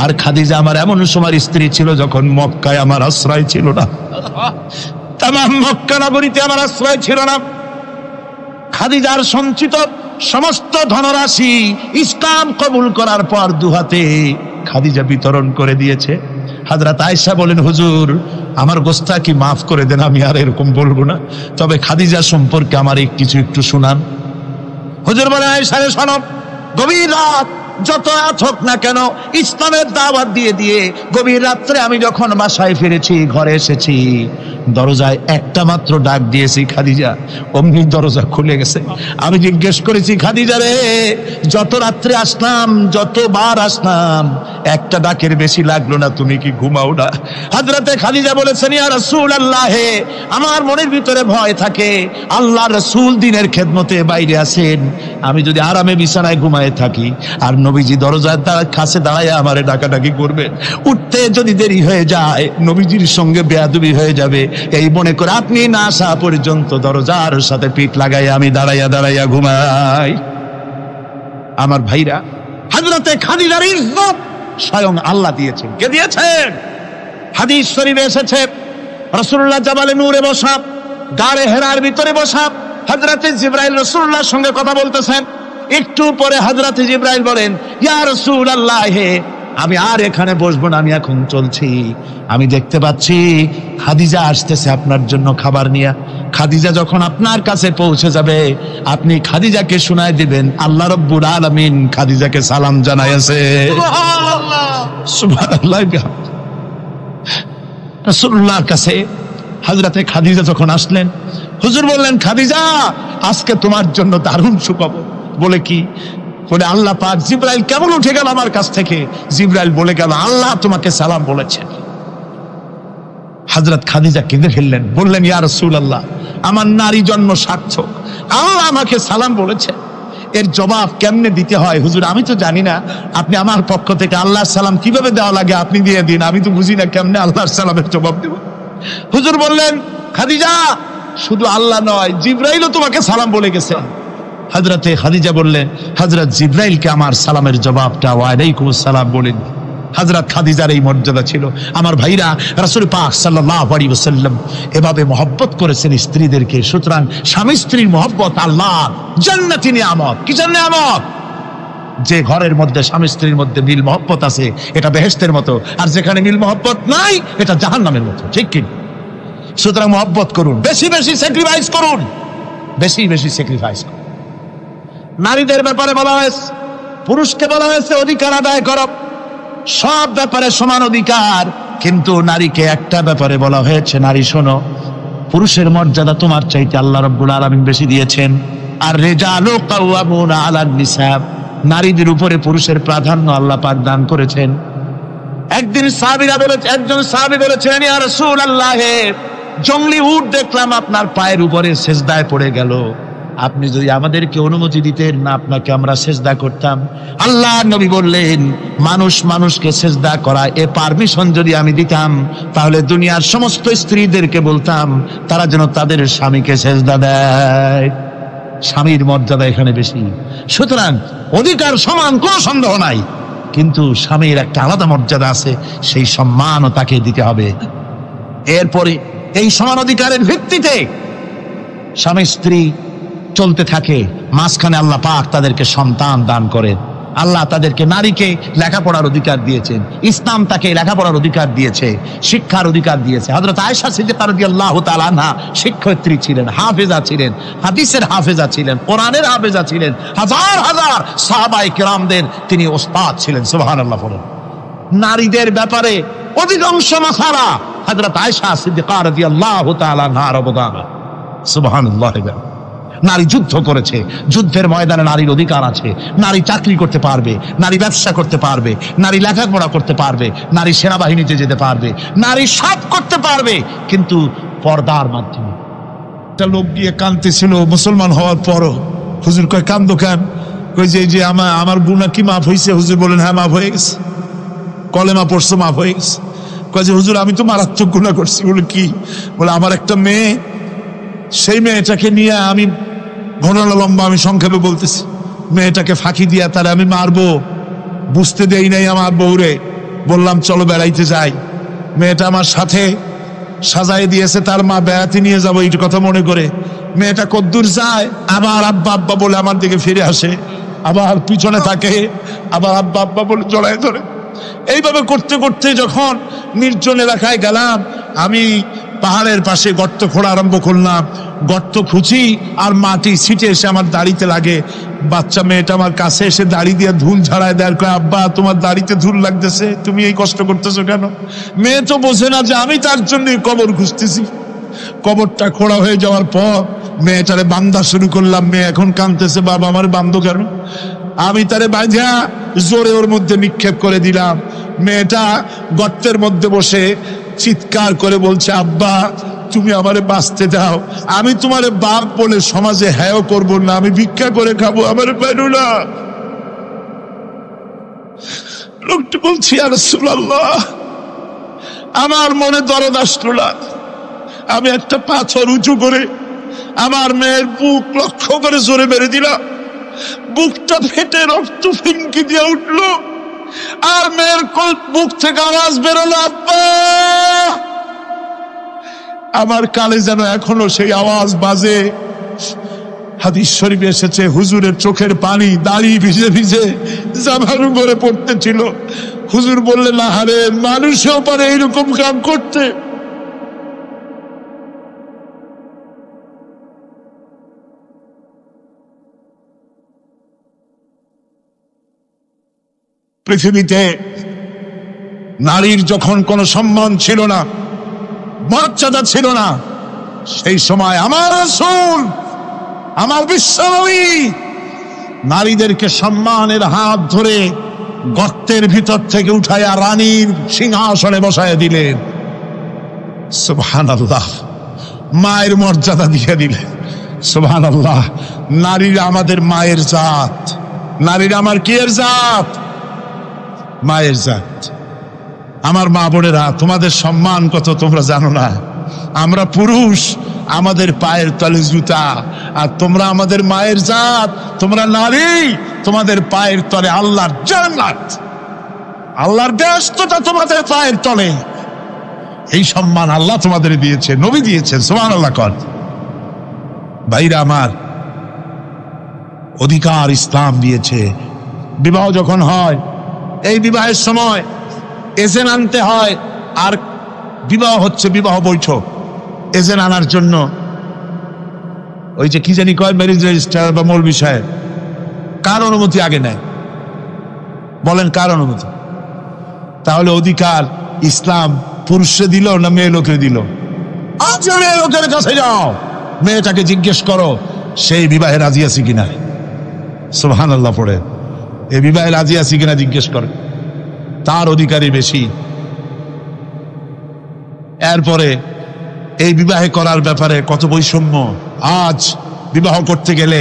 আর খাদিজা আমার এমন সময় স্ত্রী ছিল যখন মক্কায় আমার আশ্রয় ছিল না, তামাম মক্কা নগরীতে আমার আশ্রয় ছিল না। খাদিজার সঞ্চিত সমস্ত ধনরাশি ইসলাম কবুল করার পর দুহাতে খাদিজা বিতরণ করে দিয়েছে। হযরত আয়েশা বলেন, হুজুর আমার গোস্তাকি মাফ করে দেন, আমি আর এরকম বলবো না, তবে খাদিজা সম্পর্কে আমার কিছু একটু শোনান। হুজুর বলেন, আয়েশা রে শোনো, গভীর রাত যত রাত হোক না কেন ইসলামের দাওয়াত দিয়ে দিয়ে গভীর রাত্রে আমি যখন বাসায় ফিরেছি, ঘরে এসেছি, দরজায় একটা মাত্র ডাক দিয়েছি, খাদিজা, অমনি দরজা খুলে গেছে। আমি জিজ্ঞেস করেছি, খাদিজা রে, যত রাত্রে আসলাম, যতবার আসলাম, একটা ডাকের বেশি লাগলো না, তুমি কি ঘুমাও না? হযরতে খাদিজা বলেছেন, ইয়া রাসূলুল্লাহ, আমার মনের ভিতরে ভয় থাকে, আল্লাহ রাসূল দ্বীনের খেদমতে বাইরে আছেন, আমি যদি আরামে বিছানায় ঘুমায়ে থাকি আর নবীজি দরজার কাছে দাঁড়ায় আমারে ডাকাডাকি করবে, উঠতে যদি দেরি হয়ে যায় নবীজির সঙ্গে বেয়াদবি হয়ে যাবে, এই মনে করে আপনি না আসা পর্যন্ত দরজার সাথে পিঠ লাগাই আমি দাঁড়াইয়া দাঁড়াইয়া ঘুমাই। আমার ভাইরা, হযরতে খাদিজার ইজ্জত স্বয়ং আল্লাহ দিয়েছেন। কে দিয়েছেন? হাদিস শরীফে এসেছে, রাসূলুল্লাহ জাবালে নূরে বসা, গারে হেরার ভিতরে বসা, হযরতে জিবরাইল রাসূলুল্লাহর সঙ্গে কথা বলতেছেন। একটু পরে হযরতে জিবরাইল বলেন, ইয়া রাসূলুল্লাহ, আমি আর এখানে বসবো না, আমি এখন চলছি। আমি দেখতে পাচ্ছি খাদিজা আসতেছে আপনার জন্য খাবার নিয়ে। খাদিজা যখন আপনার কাছে পৌঁছে যাবে, আপনি খাদিজাকে শোনায় দিবেন আল্লাহ রাব্বুল আলামিন খাদিজাকে সালাম জানাইছে। সুবহানাল্লাহ, সুবহানাল্লাহ। রাসূলুল্লাহর কাছে হযরতে খাদিজা যখন আসলেন, হুজুর বললেন, খাদিজা, আজকে তোমার জন্য দারুণ সুখবর। বলে কি? বলে আল্লাহ পাক, জিবরাইল কেমন উঠে গেল আমার কাছ থেকে, জিবরাইল বলে গেল আল্লাহ তোমাকে সালাম বলেছেন। হযরত খাদিজা কেঁদে ফেললেন, বললেন, ইয়া রাসূলুল্লাহ, আমার নারী জন্ম সার্থক, আল্লাহ আমাকে সালাম বলেছে, এর জবাব কেমনে দিতে হয় হুজুর আমি তো জানি না, আপনি আমার পক্ষ থেকে আল্লাহর সালাম কিভাবে দেওয়া লাগে আপনি দিয়ে দিন, আমি তো বুঝি না কেমনে আল্লাহর সালামের জবাব দেব। হুজুর বললেন, খাদিজা, শুধু আল্লাহ নয়, জিবরাইলও তোমাকে সালাম বলে গেছে। হযরতে খাদিজা বললেন, হযরত জিবরাইলকে আমার সালামের জবাবটা ওয়ালাইকুম আসসালাম বলেন। হযরত খাদিজার এই মর্যাদা ছিল। আমার ভাইরা, রাসূল পাক সাল্লাল্লাহু আলাইহি ওয়াসাল্লাম এভাবে মহব্বত করেছেন স্ত্রীদেরকে। সুতরাং স্বামী স্ত্রীর মহব্বত আল্লাহ জান্নাতি নিয়ামত। কি নিয়ামত? যে ঘরের মধ্যে স্বামী স্ত্রীর মধ্যে মিল মহব্বত আছে এটা বেহেশতের মতো, আর যেখানে মিল মহব্বত নাই এটা জাহান্নামের মতো। ঠিক কি? সুতরাং মহব্বত করুন, বেশি বেশি স্যাক্রিফাইস করুন, বেশি বেশি স্যাক্রিফাইস করুন। নারীদের ব্যাপারে বলা হয়েছে, পুরুষকে বলা হয়েছে অধিকার আদায় করো, সব ব্যাপারে সমান অধিকার, কিন্তু নারীকে একটা ব্যাপারে বলা হয়েছে, নারী শোনো, পুরুষের মর্যাদা তোমার চাইতে আল্লাহ রাব্বুল আলামিন বেশি দিয়েছেন। আর রিজালু কাওয়ামুনা আলান নিসা, নারীদের উপরে পুরুষের প্রাধান্য আল্লাহ পাক দান করেছেন। একদিন একজন সাহাবী বলেছেন, ইয়া রাসূলুল্লাহ, জংলি উট দেখলাম আপনার পায়ের উপরে সেজদায় পড়ে গেল, আপনি যদি আমাদেরকে অনুমতি দিতেন না আপনাকে আমরা সেজদা করতাম। আল্লাহ নবী বললেন, মানুষ মানুষকে সেজদা করা এ পারমিশন যদি আমি দিতাম তাহলে দুনিয়ার সমস্ত স্ত্রীদেরকে বলতাম তারা যেন তাদের স্বামীকে সেজদা দেয়। স্বামীর মর্যাদা এখানে বেশি। সুতরাং অধিকার সমান, কোনো সন্দেহ নাই, কিন্তু স্বামীর একটা আলাদা মর্যাদা আছে, সেই সম্মানও তাকে দিতে হবে। এরপরে এই সমান অধিকারের ভিত্তিতে স্বামী স্ত্রী চলতে থাকে, মাঝখানে আল্লাহ পাক তাদেরকে সন্তান দান করেন। আল্লাহ তাদেরকে, নারীকে লেখাপড়ার অধিকার দিয়েছেন, ইসলাম তাকে লেখাপড়ার অধিকার দিয়েছে, শিক্ষার অধিকার দিয়েছে। হযরত আয়েশা সিদ্দিকা রাদিয়াল্লাহু তাআলা আনহা শিক্ষয়িত্রী ছিলেন, হাফেজা ছিলেন, হাদিসের হাফেজা ছিলেন, কোরআনের হাফেজা ছিলেন, হাজার হাজার সাহাবায়ে কেরামদের তিনি ওস্তাদ ছিলেন। সুবহানাল্লাহ বলেন। নারীদের ব্যাপারে অধিকাংশ মাসালা হযরত আয়েশা সিদ্দিকা রাদিয়াল্লাহু তাআলা আনহার অবদান। সুবহানাল্লাহ। নারী যুদ্ধ করেছে, যুদ্ধের ময়দানে নারীর অধিকার আছে। নারী চাকরি করতে পারবে, নারী ব্যবসা করতে পারবে, নারী লেখাপড়া করতে পারবে, নারী সেনাবাহিনীতে যেতে পারবে, নারী সব করতে পারবে, কিন্তু পর্দার মাধ্যমে। একটা লোক গিয়ে কাঁদতেছিল মুসলমান হওয়ার পরও। হুজুর কয়, কান্দো কেন? কই যে আমার গুনাহ কি মাফ হয়েছে? হুজুর বলেন, হ্যাঁ মাফ হয়ে গেছে, কলেমা পড়ছো, মাফ হয়ে গেছে। কয় যে হুজুর আমি তো মারাত্মক গুনাহ করছি। বলে কি? বলে আমার একটা মেয়ে, সেই মেয়েটাকে নিয়ে আমি ঘটনা লম্বা, আমি সংক্ষেপে বলতেছি, মেয়েটাকে ফাঁকি দিয়া তাহলে আমি মারবো, বুঝতে দেই নাই আমার বউরে। বললাম চলো বেড়াইতে যাই। মেয়েটা আমার সাথে সাজাই দিয়েছে, তার মা বেড়াতে নিয়ে যাবো এই কথা মনে করে। মেয়েটা কদ্দূর যায়, আবার আব্বা আব্বা বলে আমার দিকে ফিরে আসে, আবার পিছনে থাকে, আবার আব্বা আব্বা বলে জড়ায় ধরে। এইভাবে করতে করতে যখন নির্জন এলাকায় গেলাম, আমি পাহাড়ের পাশে গর্ত খোঁড়া আরম্ভ করলাম। গর্ত খুঁজি আর মাটি ছিটে এসে আমার দাড়িতে লাগে। বাচ্চা মেয়েটা আমার কাছে এসে দাড়ি দিয়ে ধুল ঝাড়ায় দেয়, কয় আব্বা তোমার দাড়িতে ধুল লাগতেছে, তুমি এই কষ্ট করতেছো কেন? মেয়ে তো বোঝে না যে আমি তার জন্য কবর খুঁজতেছি। কবরটা খোঁড়া হয়ে যাওয়ার পর মেয়েটারে বান্ধা শুরু করলাম। মেয়ে এখন কাঁদতেছে, বাবা আমার বান্ধ কেন? আমি তারে বাঁধা জোরে ওর মধ্যে নিক্ষেপ করে দিলাম। মেয়েটা গর্তের মধ্যে বসে চিৎকার করে বলছে, আব্বা তুমি আমারে বাঁচতে দাও, আমি তোমারে বাপ বলে সমাজে হ্যাঁ করব না, আমি ভিক্ষা করে খাবো, আমার পারো না। লোকটি বলছি, ইয়া রাসূলুল্লাহ, আমার মনে দরদ আসলো না। আমি একটা পাথর উঁচু করে আমার মেয়ের বুক লক্ষ্য করে জোরে মেরে দিলাম। বুকটা ফেটে রক্ত ফিনকি দিয়ে উঠলো, আর মেয়ের বুক থেকে আওয়াজ বেরোলো, আব্বা। আমার কানে যেন এখনো সেই আওয়াজ বাজে। হাদিস শরীফে এসেছে, হুজুরের চোখের পানি দাড়ি ভিজে ভিজে জামার উপরে পড়তেছিল। হুজুর বললেন, আহারে, মানুষেও পারে এইরকম কাম করতে। পৃথিবীতে নারীর যখন কোনো সম্মান ছিল না, মর্যাদা ছিল না, সেই সময় আমার রাসূল, আমার বিশ্বনবী নারীদেরকে সম্মানের হাত ধরে গর্তের ভিতর থেকে উঠাইয়া রানীর সিংহাসনে বসায় দিলেন। সুবহানাল্লাহ, মায়ের মর্যাদা দিয়ে দিলেন। সুবহানাল্লাহ, নারীরা আমাদের মায়ের জাত। নারীরা আমার কিয়ের জাত? মায়ের জাত। আমার মা বোনেরা, তোমাদের সম্মান কত তোমরা জানো না। আমরা পুরুষ, আমাদের পায়ের তলে জুতা, আর তোমরা আমাদের মায়ের জাত। তোমরা নারী, তোমাদের পায়ের তলে আল্লাহর জান্নাত, আল্লাহর ব্যস্ততা তোমাদের পায়ের তলে। এই সম্মান আল্লাহ তোমাদের দিয়েছে, নবী দিয়েছেন। সুবহানাল্লাহ কর। ভাইরা আমার, অধিকার ইসলাম দিয়েছে। বিবাহ যখন হয়, এই বিবাহের সময় এজেন্ট আনতে হয়। আর বিবাহ হচ্ছে বিবাহ বৈঠক। এজেন্ট আনার জন্য ওই যে কি জানি কয়, ম্যারেজ রেজিস্ট্রার বা মৌলবি সাহেব, কার অনুমতি আগে নেয়? বলেন কার অনুমতি? তাহলে অধিকার ইসলাম পুরুষে দিল না মেয়ে লোকে দিল? আজ মেয়ে লোকের কাছে যাও, মেয়েটাকে জিজ্ঞেস করো সেই বিবাহে রাজি আছে কিনা। সুবহানাল্লাহ পড়ে, এই বিবাহে রাজি আছে কিনা জিজ্ঞেস করে, তার অধিকারই বেশি। এরপরে এই বিবাহে করার ব্যাপারে কত বৈষম্য। আজ বিবাহ করতে গেলে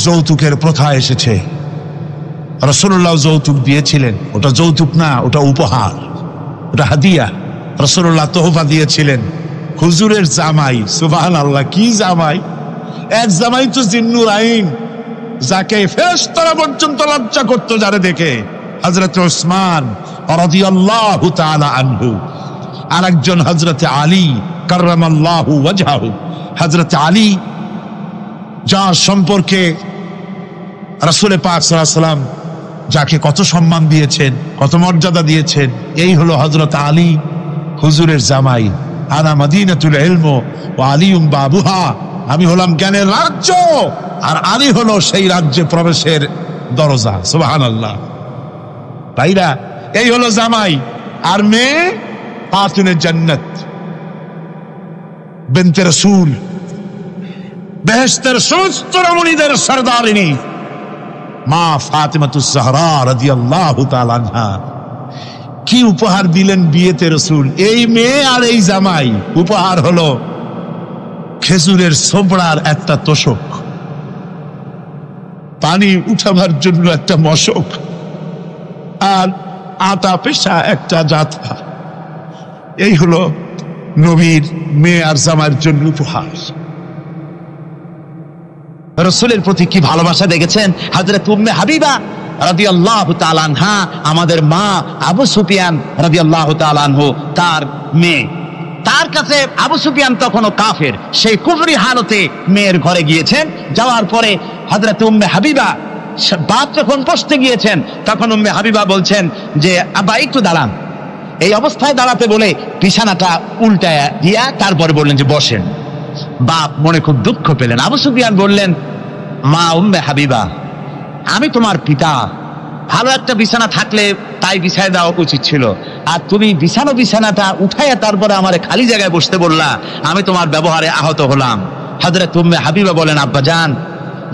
যৌতুকের প্রথা এসেছে। রাসূলুল্লাহ যৌতুক দিয়েছিলেন, ওটা যৌতুক না, ওটা উপহার, ওটা হাদিয়া। রাসূলুল্লাহ তোহফা দিয়েছিলেন হুজুরের জামাই। সুবহানাল্লাহ, কি জামাই! এক জামাই তো জিন্নুর আইন, যাকে ফেরেশতারা পর্যন্ত লজ্জা করত যারে দেখে, হযরত উসমান রাদিয়াল্লাহু তাআলা আনহু। আর একজন হযরত আলী কাররামাল্লাহু ওয়াজহাহু। হযরত আলী, যার সম্পর্কে রাসূল পাক সাল্লাল্লাহু আলাইহি ওয়াসাল্লাম যাকে কত সম্মান দিয়েছেন, কত মর্যাদা দিয়েছেন, এই হলো হযরত আলী, হুজুরের জামাই। আনা মাদিনাতুল ইলম ওয়া আলিউম বাবুহা, আমি হলাম জ্ঞানের রাজ্য, আর আলী হলো সেই রাজ্যে প্রবেশের দরজা। সুবহানাল্লাহ। ভাইরা, এই হলো জামাই। আর মেয়ে ফাতিমে জান্নাত বিনতে রাসূল, বেহেশতের সমস্ত রমণীদের সরদারিনী মা ফাতিমাতুজ জাহরা রাদিয়াল্লাহু তাআলা আনহা। কি উপহার দিলেন বিয়েতে রাসূল! এই মেয়ে আর এই জামাই। উপহার হলো খেজুরের ছোবড়ার একটা তোষক, পানি উঠাবার জন্য একটা মশক, আর আটা পেশা একটা জাতা। এই হলো নবীর মেয়ে আর জামাইয়ের জন্য উপহার। রাসূলের প্রতি কি ভালোবাসা দেখেছেন। হযরত উম্মে হাবিবা রাদিয়াল্লাহু তাআলা আনহা, আমাদের মা আবু সুফিয়ান রাদিয়াল্লাহু তাআলা আনহু, তার মেয়ে, তার কাছে আবু সুফিয়ান তখনও কাফের, সেই কুফরি হালতে মেয়ের ঘরে গিয়েছেন। যাওয়ার পরে হযরত উম্মে হাবিবা বাপ যখন বসতে গিয়েছেন, তখন উম্মে হাবিবা বলছেন যে আব্বা একটু দাঁড়ান। এই অবস্থায় দাঁড়াতে বলে বিছানাটা উল্টায়া দিয়া তারপরে বললেন যে বসেন। বাপ মনে খুব দুঃখ পেলেন। আবু সুফিয়ান বললেন, মা উম্মে হাবিবা, আমি তোমার পিতা, ভালো একটা বিছানা থাকলে তাই বিছায় দেওয়া উচিত ছিল, আর তুমি বিছানাটা উঠাইয়া তারপরে আমার খালি জায়গায় বসতে বললা, আমি তোমার ব্যবহারে আহত হলাম। হযরত উম্মে হাবিবা বলেন, আব্বা জান,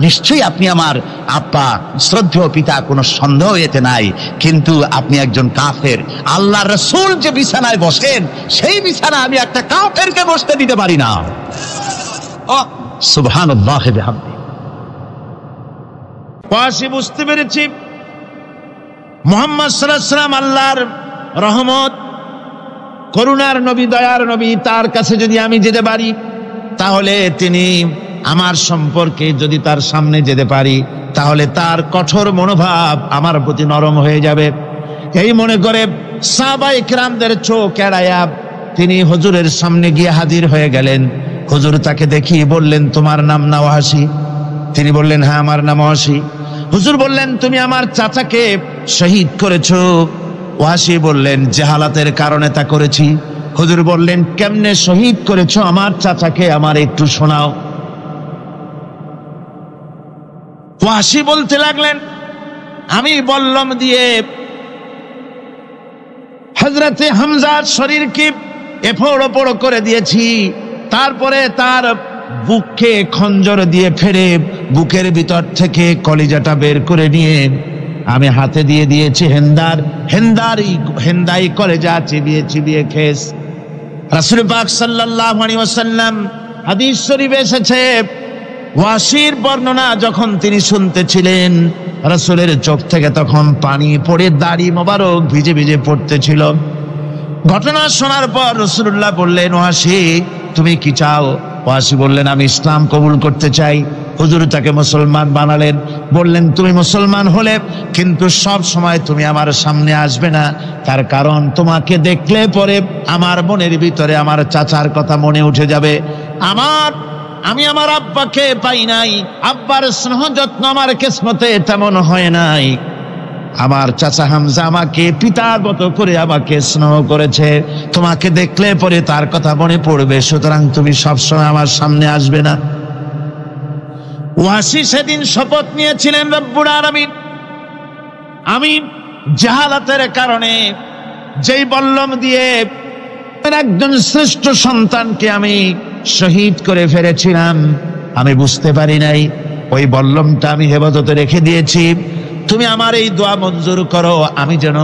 নিশ্চয়ই আপনি আমার আব্বা, শ্রদ্ধেয় পিতা, কোনো সন্দেহ এতে নাই, কিন্তু আপনি একজন কাফের। আল্লাহর রাসূল যে বিছানায় বসেন, সেই বিছানা আমি একটা কাফেরকে বসতে দিতে পারি না। সুবহানাল্লাহ বিহামদি। ওয়াসি বুঝতে পেরেছি মুহাম্মদ সাল্লাল্লাহু আলাইহি ওয়াসাল্লাম আল্লাহর রহমত, করুণার নবী, দয়ার নবী, তার কাছে যদি আমি যেতে পারি, তাহলে তিনি আমার সম্পর্কে যদি তার সামনে যেতে পারি, তাহলে তার কঠোর মনোভাব আমার প্রতি নরম হয়ে যাবে। এই মনে করে সাহাবায়ে কেরামদের চোখ এড়ায়া তিনি হুজুরের সামনে গিয়ে হাজির হয়ে গেলেন। হুজুর তাকে দেখিয়ে বললেন, তোমার নাম না ওয়াসি? তিনি বললেন, হ্যাঁ আমার নাম ওয়াসি। হুজুর বললেন, তুমি আমার চাচাকে শহীদ করেছো? ওয়াসি বললেন, জাহালাতের কারণে তা করেছি। হুজুর বললেন, কেমনে শহীদ করেছো আমার চাচাকে, আমার একটু শোনাও। ওয়াসি বলতে লাগলেন, আমি বল্লম দিয়ে হযরতে হামজার শরীরকে এফোড় ওপড় করে দিয়েছি, তারপরে তার বুককে খঞ্জর দিয়ে ফেরে বুকের ভিতর থেকে কলিজাটা বের করে নিয়ে আমি হাতে দিয়ে দিয়েছি হেন্দাই কলেজা চিবিয়ে চিবিয়ে খেস। রাসূল পাক সাল্লাল্লাহু আলাইহি ওয়াসাল্লাম, হাদিস শরীফে এসেছে, ওয়াসির বর্ণনা যখন তিনি শুনতেছিলেন, রাসূলের চোখ থেকে তখন পানি পড়ে দাড়ি মোবারক ভিজে ভিজে পড়তেছিল। ঘটনা শোনার পর রাসূলুল্লাহ বললেন, ওয়াসি তুমি কি চাও? ওয়াসি বললেন, আমি ইসলাম কবুল করতে চাই। হুজুর তাকে মুসলমান বানালেন। বললেন, তুমি মুসলমান হলে কিন্তু সব সময় তুমি আমার সামনে আসবে না, তার কারণ তোমাকে দেখলে পরে আমার মনের ভিতরে আমার চাচার কথা মনে উঠে যাবে। আমি আমার আব্বাকে পাই নাই, আব্বার স্নেহ যত্ন আমার কিসমতে তেমন হয় নাই। আমার চাচা হামজা আমাকে পিতার মতো করে আমাকে স্নেহ করেছে, তোমাকে দেখলে পরে তার কথা মনে পড়বে, সুতরাং তুমি সবসময় আমার সামনে আসবে না। ওয়াসি সেদিন শপথ নিয়েছিলেন, রব্বুল আলামিন, আমি জাহালাতের কারণে যেই বল্লম দিয়ে একজন শ্রেষ্ঠ সন্তানকে আমি শহীদ করে ফেলেছিলাম, আমি বুঝতে পারি নাই, ওই বল্লমটা আমি হেফাজতে রেখে দিয়েছি। তুমি আমার এই দোয়া মঞ্জুর করো, আমি যেন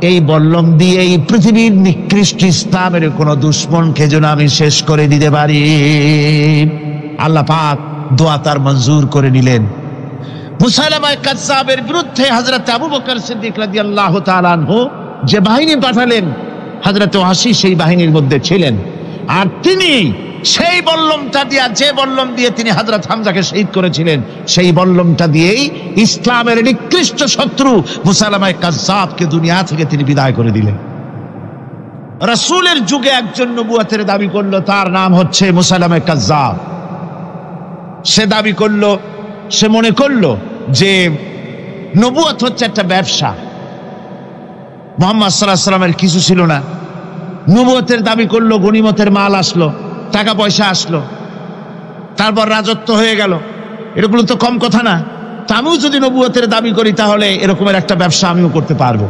এই বল্লম দিয়ে এই পৃথিবীর নিকৃষ্ট ইসলামের কোন দুশ্মনকে যেন আমি শেষ করে দিতে পারি। আল্লাহ পাক দোয়া তার মঞ্জুর করে নিলেন। মুসাইলামা কাযযাবের বিরুদ্ধে হযরত আবু বকর সিদ্দিক রাদিয়াল্লাহু তাআলা আনহু যে বাহিনী পাঠালেন, হযরত ওয়াসি সেই বাহিনীর মধ্যে ছিলেন। আর তিনি সেই বল্লমটা দিয়া, যে বল্লম দিয়ে তিনি হযরত হামজাকে শহীদ করেছিলেন, সেই বল্লমটা দিয়েই ইসলামের নিকৃষ্ট শত্রু মুসাইলামা কাযযাবকে দুনিয়া থেকে তিনি বিদায় করে দিলেন। রাসূলের যুগে একজন নবুয়তের দাবি করলো, তার নাম হচ্ছে মুসাইলামা কাযযাব। সে দাবি করলো, সে মনে করলো যে নবুয়ত হচ্ছে একটা ব্যবসা। মুহাম্মদ সাল্লাল্লাহু আলাইহি ওয়াসাল্লামের কিছু ছিল না, নবুয়তের দাবি করলো, গনিমতের মাল আসলো, টাকা পয়সা আসলো, তারপর রাজত্ব হয়ে গেল। এরকম তো কম কথা না। তা আমিও যদি নবুয়তের দাবি করি, তাহলে এরকমের একটা ব্যবসা আমিও করতে পারবো।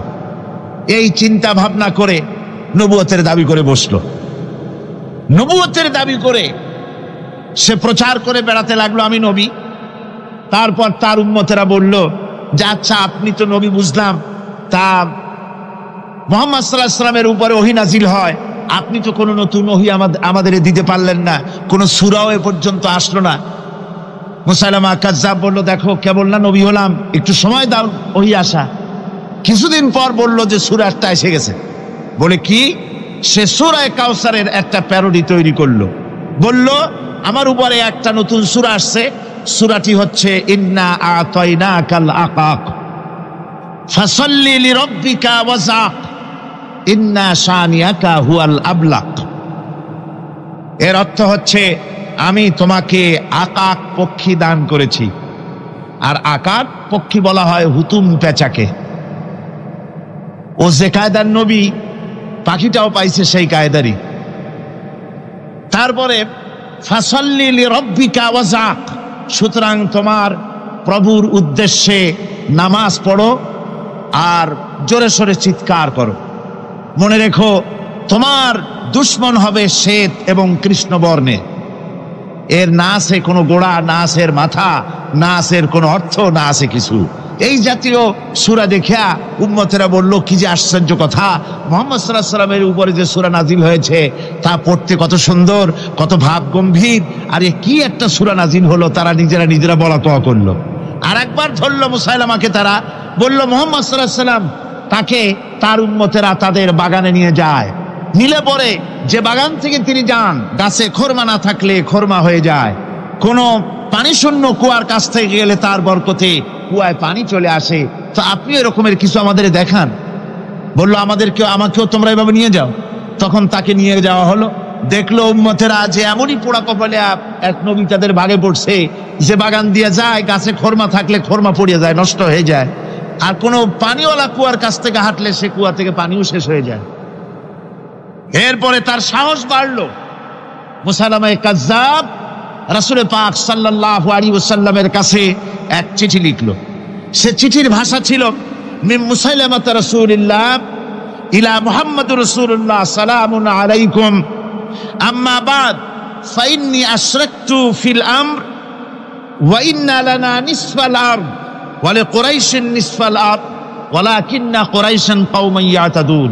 এই চিন্তা ভাবনা করে নবুয়তের দাবি করে বসলো। নবুয়তের দাবি করে সে প্রচার করে বেড়াতে লাগলো, আমি নবী। তারপর তার উম্মতেরা বলল যে, আচ্ছা আপনি তো নবী বুঝলাম, তা মুহাম্মদ সাল্লাল্লাহু আলাইহি ওয়াসাল্লামের উপরে ওহী নাজিল হয়, আপনি তো কোনো নতুন ওহী আমাদের দিতে পারলেন না, কোনো সূরাও এ পর্যন্ত আসলো না। মুসাইলামা কাযযাব বলল, দেখো কেবল না নবী হলাম, একটু সময় দাও ওহী আসা। কিছুদিন পর বলল যে সূরাটা এসে গেছে। বলে কি? সে সূরা কাউসারের একটা প্যারোডি তৈরি করলো। বলল, আমার উপরে একটা নতুন সূরা আসছে, সূরাটি হচ্ছে ইন্না আতাইনাকাল আকাক ফাসাল্লি লিরাব্বিকা ওয়াজাক ইন্না শানিয়াকা হুয়াল আবলাক। এর অর্থ হচ্ছে আমি তোমাকে আকাক পক্ষী দান করেছি। আর আকাক পক্ষী বলা হয় হুতুম পেঁচাকে। ও যে কায়দার নবী, পাখিটাও পাইছে সেই কায়দারই। তারপরে ফাসাল্লি লিরাব্বিকা ওয়াজাক, সুতরাং তোমার প্রভুর উদ্দেশ্যে নামাজ পড়ো আর জোরে সোরে চিৎকার করো। মনে রেখো, তোমার দুশ্মন হবে শ্বেত এবং কৃষ্ণবর্ণে। এর না আছে কোনো গোড়া, না আছে এর মাথা, না আছে এর কোনো অর্থ, না আছে কিছু। এই জাতীয় সূরা দেখিয়া উম্মতেরা বলল, কি যে আশ্চর্য কথা, মুহাম্মদ সাল্লাল্লাহু আলাইহি ওয়াসাল্লামের উপরে যে সূরা নাজিল হয়েছে তা পড়তে কত সুন্দর, কত ভাব গম্ভীর, আর এ কি একটা সূরা নাজিল হলো। তারা নিজেরা বলা তোয়া করলো। আর একবার ধরলো মুসাইলামাকে, তারা বলল মুহাম্মদ সাল্লাল্লাহু আলাইহি ওয়াসাল্লাম তাকে তার উম্মতেরা তাদের বাগানে নিয়ে যায়। নিলে পরে যে বাগান থেকে তিনি যান, গাছে খরমা না থাকলে খরমা হয়ে যায়। কোনো পানি শূন্য কুয়ার কাছ থেকে গেলে তার বরকতে কুয়ায় পানি চলে আসে। তো আপনি এরকমের কিছু আমাদের দেখান। বললো আমাকেও তোমরা এভাবে নিয়ে যাও। তখন তাকে নিয়ে যাওয়া হলো। দেখলো উম্মতেরা যে এমনই পোড়া কপালে এক নবী তাদের ভাগে পড়ছে, যে বাগান দিয়ে যায়, গাছে খরমা থাকলে খরমা পড়িয়ে যায়, নষ্ট হয়ে যায়। আর কোনো পানিওয়ালা কুয়ার কাছ থেকে হাঁটলে সে কুয়া থেকে পানিও শেষ হয়ে যায়। এরপরে তার সাহস বাড়লো। মুসাইলামা কাজ্জাব রাসূল পাক সাল্লাল্লাহু আলাইহি ওয়াসাল্লামের কাছে এক চিঠি লিখলো। সে চিঠির ভাষা ছিল মিন মুসাইলামা রাসূলিল্লাহ ইলা মুহাম্মাদুর রাসূলুল্লাহ সালামুন আলাইকুম আম্মা বাদ ফাইন্নী আশরাকতু ফিল আমর ওয়া ইন্না লানা নিসফাল আরদ ওয়া লিকুরাইশিন নিসফাল আরদ ওয়ালাকিন্না কুরাইশান কওমান ইয়াতাদুন।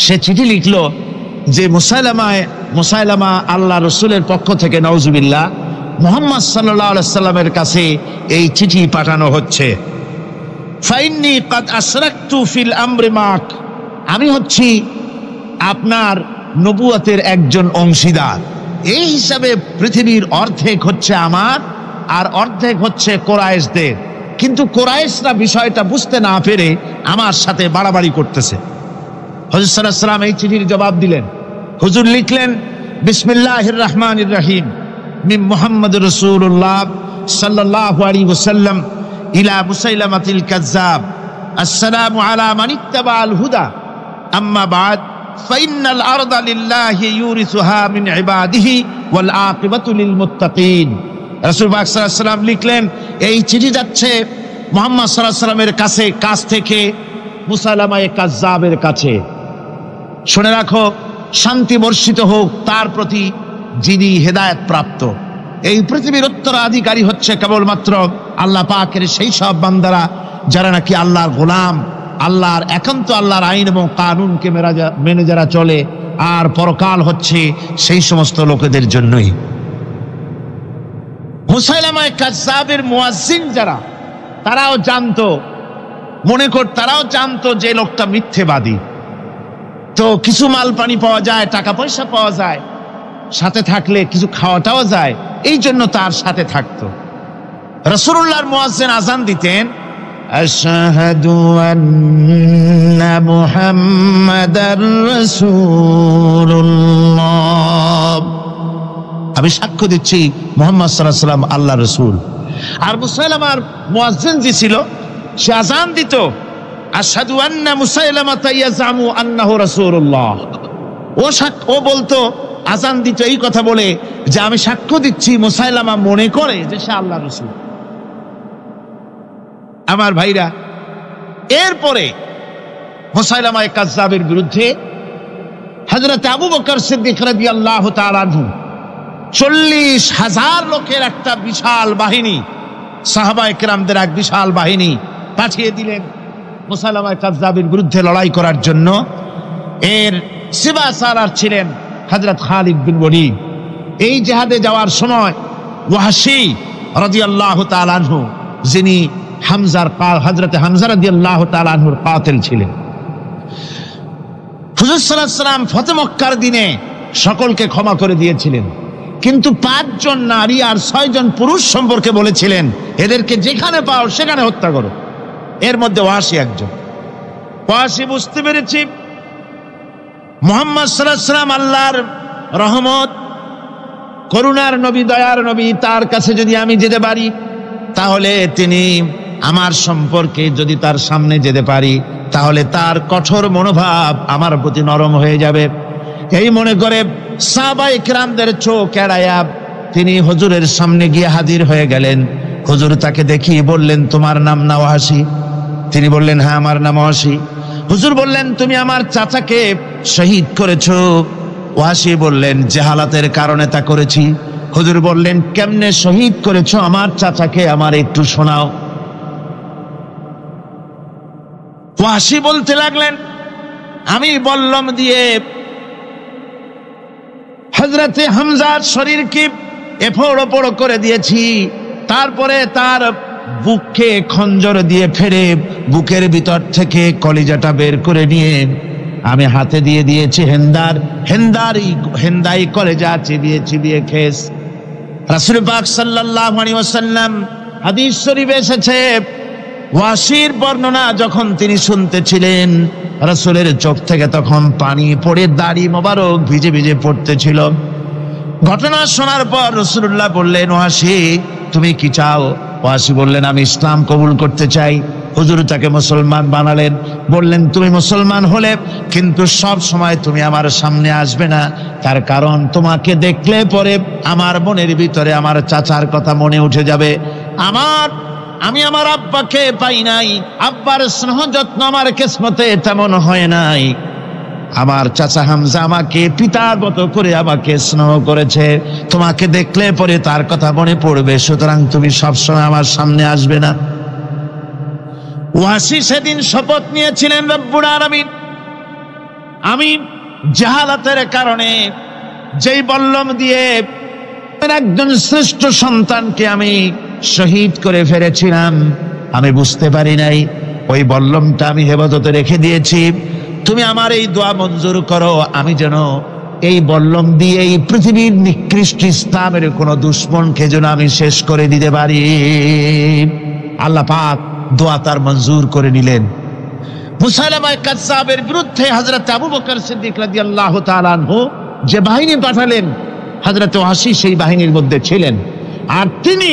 সে চিঠি লিখলো যে মুসাইলামা আল্লাহ রসুলের পক্ষ থেকে নাউজুবিল্লাহ মুহাম্মদ সাল্লাল্লাহু আলাইহি সাল্লামের কাছে এই চিঠি পাঠানো হচ্ছে। ফাইন্নী কাদ আশরাকতু ফিল আমরি মাক, আমি হচ্ছি আপনার নবুয়তের একজন অংশীদার। এই হিসাবে পৃথিবীর অর্ধেক হচ্ছে আমার আর অর্ধেক হচ্ছে কোরাইশদের। কিন্তু কোরাইশরা বিষয়টা বুঝতে না পেরে আমার সাথে বাড়াবাড়ি করতেছে। হুজুর সাল্লাল্লাহু আলাইহি ওয়াসাল্লাম এই চিঠির জবাব দিলেন। হুজুর লিখলেন, বিসমিল্লাহির রহমানির রহিম মিন মুহাম্মাদুর রাসূলুল্লাহ সাল্লাল্লাহু আলাইহি ওয়াসাল্লাম ইলা মুসাইলামাতিল কাজ্জাব আসসালামু আলা মান ইত্তাবাআল হুদা আম্মা বাদ ফাইন্নাল আরদা লিল্লাহি ইউরিসুহা মিন ইবাদিহি ওয়াল আকিবাতু লিল মুত্তাকিন। রাসূল পাক সাল্লাল্লাহু আলাইহি ওয়াসাল্লাম লিখলেন, এই চিঠি যাচ্ছে মুহাম্মদ সাল্লাল্লাহু আলাইহি ওয়াসাল্লামের কাছ থেকে মুসাইলামা কাজ্জাবের কাছে। শুনে রাখো, শান্তি বর্ষিত হোক তার প্রতি যিনি হেদায়েত প্রাপ্ত। এই পৃথিবীর উত্তরাধিকারী হচ্ছে কেবলমাত্র আল্লাহ পাকের সেই সব বান্দারা যারা নাকি আল্লাহর গোলাম, আল্লাহর একান্ত আল্লাহর আইন এবং কানুনকে মেনে যারা চলে। আর পরকাল হচ্ছে সেই সমস্ত লোকেদের জন্যই। মুসাইলামা কাজ্জাবের মুয়াজ্জিন যারা, তারাও জানতো, তারাও জানতো যে লোকটা মিথ্যেবাদী। তো কিছু মাল পানি পাওয়া যায়, টাকা পয়সা পাওয়া যায়, সাথে থাকলে কিছু খাওয়াটাও যায়, এই জন্য তার সাথে থাকতো। রাসূলুল্লাহর মুয়াজ্জিন আযান দিতেন, আশহাদু আন্না মুহাম্মাদার রাসূলুল্লাহ, আমি সাক্ষ্য দিচ্ছি মুহাম্মদ সাল্লাল্লাহু আলাইহি ওয়াসাল্লাম আল্লাহর রাসূল। আর মুসাইলামার মুয়াজ্জিন যে ছিল, সে আযান দিত, আশহাদু আন্না মুসাইলামাতা ইয়াজামু আন্নাহু রাসূলুল্লাহ। ও বলতো, আযান দিত এই কথা বলে যে আমি সাক্ষ্য দিচ্ছি মুসাইলামা মনে করে যে সে আল্লাহর রাসূল। আমার ভাইরা, এরপরে মুসাইলামা কাজ্জাবের বিরুদ্ধে হযরত আবু বকর সিদ্দিক রাদিয়াল্লাহু তাআলা আনহু 40,000 লোকের একটা বিশাল বাহিনী, সাহাবায়ে কেরামদের এক বিশাল বাহিনী পাঠিয়ে দিলেন মুসাইলামা কাজ্জাবের বিরুদ্ধে লড়াই করার জন্য। এর সিবাসারার ছিলেন হযরত খালিদ বিন ওয়ালিদ। এই জিহাদে যাওয়ার সময় ওয়াহশী রাদিয়াল্লাহু তাআলা আনহু, যিনি হযরত হামজা রাদিয়াল্লাহু তাআলা আনহুর কাতিল ছিলেন। হুজুর সাল্লাল্লাহু আলাইহি ওয়াসাল্লাম ফতহ মক্কার দিনে সকলকে ক্ষমা করে দিয়েছিলেন, কিন্তু 5 জন নারী আর 6 জন পুরুষ সম্পর্কে বলেছিলেন এদেরকে যেখানে পাও সেখানে হত্যা করো। এর মধ্যে ওয়াসি একজন। ওয়াসি বুঝতে পেরেছি মুহাম্মদ সাল্লাল্লাহু আলাইহি ওয়াসাল্লাম আল্লাহর রহমত, করুণার নবী, দয়ার নবী, তার কাছে যদি আমি যেতে পারি তাহলে তিনি আমার সম্পর্কে, যদি তার সামনে যেতে পারি তাহলে তার কঠোর মনোভাব আমার প্রতি নরম হয়ে যাবে। এই মনে করে সাহাবায়ে কেরামদের চোখ এড়ায়া তিনি হুজুরের সামনে গিয়ে হাজির হয়ে গেলেন। হুজুর তাকে দেখিয়ে বললেন, তোমার নাম না ওয়াসি? তিনি বললেন, হ্যাঁ আমার নাম ওয়াসি। হুজুর বললেন, তুমি আমার চাচাকে শহীদ করেছো? ওয়াসি বললেন, জাহালাতের কারণে তা করেছি। হুজুর বললেন, কেমনে শহীদ করেছো আমার চাচাকে, আমার একটু শোনাও। ওয়াসি বলতে লাগলেন, আমি বল্লম দিয়ে হযরতে হামজার শরীরকে এফোড় ওপড় করে দিয়েছি, তারপরে তার বুককে খঞ্জর দিয়ে ফেরে বুকের ভিতর থেকে কলিজাটা বের করে নিয়ে আমি হাতে দিয়ে দিয়েছি হেন্দাই কলেজা চিবিয়ে চিবিয়ে খেস। রাসূল পাক সাল্লাল্লাহু আলাইহি ওয়াসাল্লাম হাদিস শরীফে এসেছে, ওয়াসির বর্ণনা যখন তিনি শুনতেছিলেন রাসূলের চোখ থেকে তখন পানি পড়ে দাড়ি মোবারক ভিজে ভিজে পড়তেছিল। ঘটনা শোনার পর রাসূলুল্লাহ বললেন, ওয়াসি তুমি কি চাও? ওয়াসি বললেন, আমি ইসলাম কবুল করতে চাই। হুজুর তাকে মুসলমান বানালেন। বললেন, তুমি মুসলমান হলে কিন্তু সব সময় তুমি আমার সামনে আসবে না, তার কারণ তোমাকে দেখলে পরে আমার মনের ভিতরে আমার চাচার কথা মনে উঠে যাবে। আমি আমার আব্বাকে পাই নাই, আব্বার স্নেহ যত্ন আমার কিসমতে তেমন হয় নাই। আমার চাচা হামজা আমাকে পিতার মতো করে আমাকে স্নেহ করেছে, তোমাকে দেখলে পরে তার কথা মনে পড়বে, সুতরাং তুমি সবসময় আমার সামনে আসবে না। ওয়াসি সেদিন শপথ নিয়েছিলেন, রব্বুল আলামিন আমি জাহালাতের কারণে যেই বল্লম দিয়ে একজন শ্রেষ্ঠ সন্তানকে আমি শহীদ করে ফেলেছিলাম, আমি বুঝতে পারি নাই, ওই বল্লমটা আমি হেফাজতে রেখে দিয়েছি। তুমি আমার এই দোয়া মঞ্জুর করো, আমি যেন এই বল্লম দিয়ে এই পৃথিবীর নিকৃষ্ট ইসলামের কোন দুশ্মনকে যেন আমি শেষ করে দিতে পারি। আল্লাহ পাক দোয়া তার মঞ্জুর করে নিলেন। মুসাইলামা কাযযাবের বিরুদ্ধে হযরত আবু বকর সিদ্দিক রাদিয়াল্লাহু তাআলা আনহু যে বাহিনী পাঠালেন, হযরত ওয়াসি সেই বাহিনীর মধ্যে ছিলেন। আর তিনি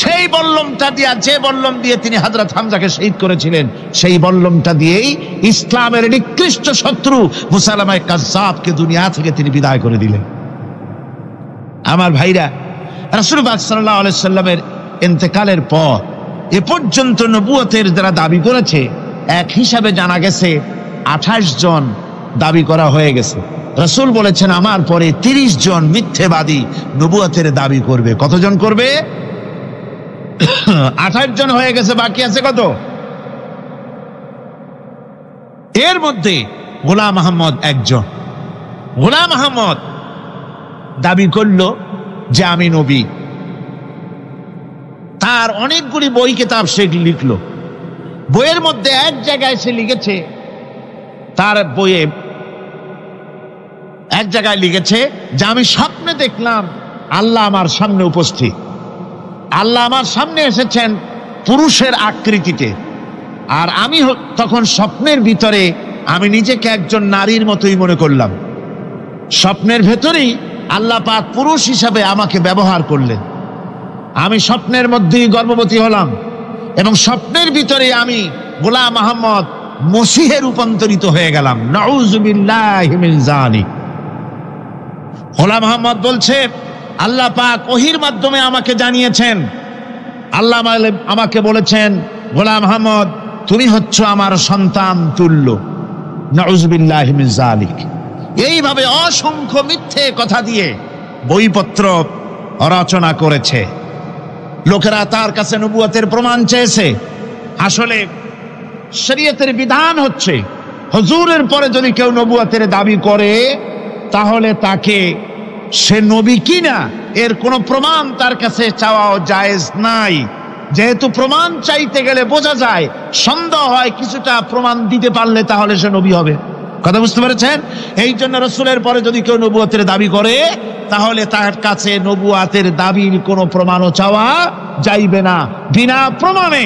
সেই বল্লমটা দিয়া, যে বল্লম দিয়ে তিনি হযরত হামজাকে শহীদ করেছিলেন, সেই বল্লমটা দিয়েই ইসলামের নিকৃষ্ট শত্রু মুসাইলামা কাযযাবকে দুনিয়া থেকে তিনি বিদায় করে দিলেন। আমার ভাইরা, রাসূল পাক সাল্লাল্লাহু আলাইহি সাল্লামের ইন্তেকালের পর এ পর্যন্ত নবুয়তের যারা দাবি করেছে, এক হিসাবে জানা গেছে 28 জন দাবি করা হয়ে গেছে। রাসূল বলেছেন, আমার পরে 30 জন মিথ্যেবাদী নবুয়তের দাবি করবে। কতজন করবে? 28 জন হয়ে গেছে, বাকি আছে কত? এর মধ্যে গোলাম আহমদ একজন। গোলাম আহমদ দাবি করলো যে আমি নবী। তার অনেকগুলি বই কিতাব সে লিখলো। বইয়ের মধ্যে এক জায়গায় সে লিখেছে, তার বইয়ে এক জায়গায় লিখেছে যে আমি স্বপ্নে দেখলাম আল্লাহ আমার সামনে উপস্থিত। আল্লাহ আমার সামনে এসেছেন পুরুষের আকৃতিতে, আর আমি তখন স্বপ্নের ভিতরে আমি নিজেকে একজন নারীর মতোই মনে করলাম। স্বপ্নের ভেতরেই আল্লাহ পাক পুরুষ হিসাবে আমাকে ব্যবহার করলেন। আমি স্বপ্নের মধ্যেই গর্ভবতী হলাম এবং স্বপ্নের ভিতরে আমি গোলাম আহমদ মসিহে রূপান্তরিত হয়ে গেলাম। নাউযুবিল্লাহি মিন যালিক। গোলাম আহমদ বলছে, আল্লাহ পাক ওহীর মাধ্যমে আমাকে জানিয়েছেন, আল্লাহ আমাকে বলেছেন, গোলাম আহমদ তুমি হচ্ছ আমার সন্তান তুল্য। নাউযুবিল্লাহি মিন যালিক। এইভাবে অসংখ্য মিথ্যে কথা দিয়ে বইপত্র রচনা করেছে। লোকেরা তার কাছে নবুয়তের প্রমাণ চেয়েছে। আসলে শরীয়তের বিধান হচ্ছে, হুজুরের পরে যদি কেউ নবুয়তের দাবি করে তাহলে তাকে সে নবী কিনা এর কোনো প্রমাণ তার কাছে চাওয়াও জায়েজ নাই। যেহেতু প্রমাণ চাইতে গেলে বোঝা যায়, সন্দেহ হয় কিছুটা, প্রমাণ দিতে পারলে তাহলে সে নবী হবে। কথা বুঝতে পেরেছেন? এই জন্য রাসূলের পরে যদি কেউ নবুয়তের দাবি করে, তাহলে তার কাছে নবুয়তের দাবির কোনো প্রমাণও চাওয়া যাইবে না। বিনা প্রমাণে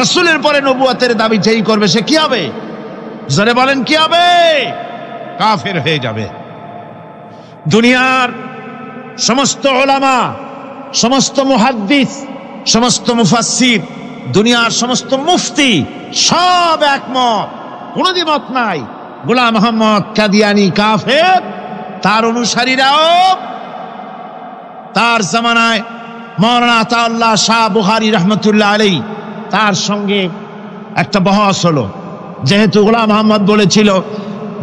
রাসূলের পরে নবুয়তের দাবি যেই করবে সে কি হবে? জোরে বলেন কি হবে? কাফের হয়ে যাবে। দুনিয়ার সমস্ত উলামা, সমস্ত মুহাদ্দিস, সমস্ত মুফাসসির, দুনিয়ার সমস্ত মুফতি সব একমত, কোনো দ্বিমত নাই, গোলাম মোহাম্মদ কাদিয়ানী কাফের। তার অনুসারীরাও তার জামানায় মাওলানা আতাউল্লাহ শাহ বুখারী রাহমাতুল্লাহ আলাইহি তার সঙ্গে একটা বহস হলো। যেহেতু গোলাম মোহাম্মদ বলেছিল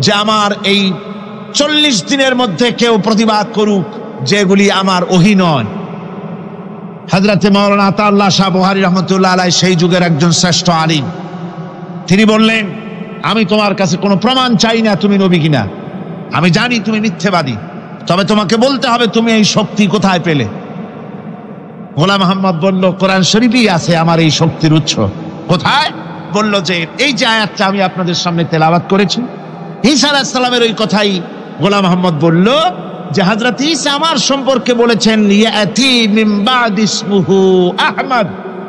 যে আমার এই 40 দিনের মধ্যে কেউ প্রতিবাদ করুক যেগুলি আমার ওহী নয়। হযরতে মাওলানা আতাউল্লাহ শাহ বুখারী রাহমাতুল্লাহ আলাইহি সেই যুগের একজন শ্রেষ্ঠ আলিম, তিনি বললেন, আমি তোমার কাছে কোনো প্রমাণ চাই না তুমি নবী কিনা, আমি জানি তুমি মিথ্যেবাদী, তবে তোমাকে বলতে হবে তুমি এই শক্তি কোথায় পেলে। গোলাম মোহাম্মদ বলল, কোরআন শরীফেই আছে আমার এই শক্তির উৎস। কোথায়? বলল যে এই যে আয়াতটা আমি আপনাদের সামনে তেলাওয়াত করেছি, ঈসা আলাইহিস সালামের ওই কথাই গোলাম মোহাম্মদ বলল যে হযরত ঈসা আমার সম্পর্কে বলেছেন, ইয়াতি মিন বাদি ইসমুহু আহমদ,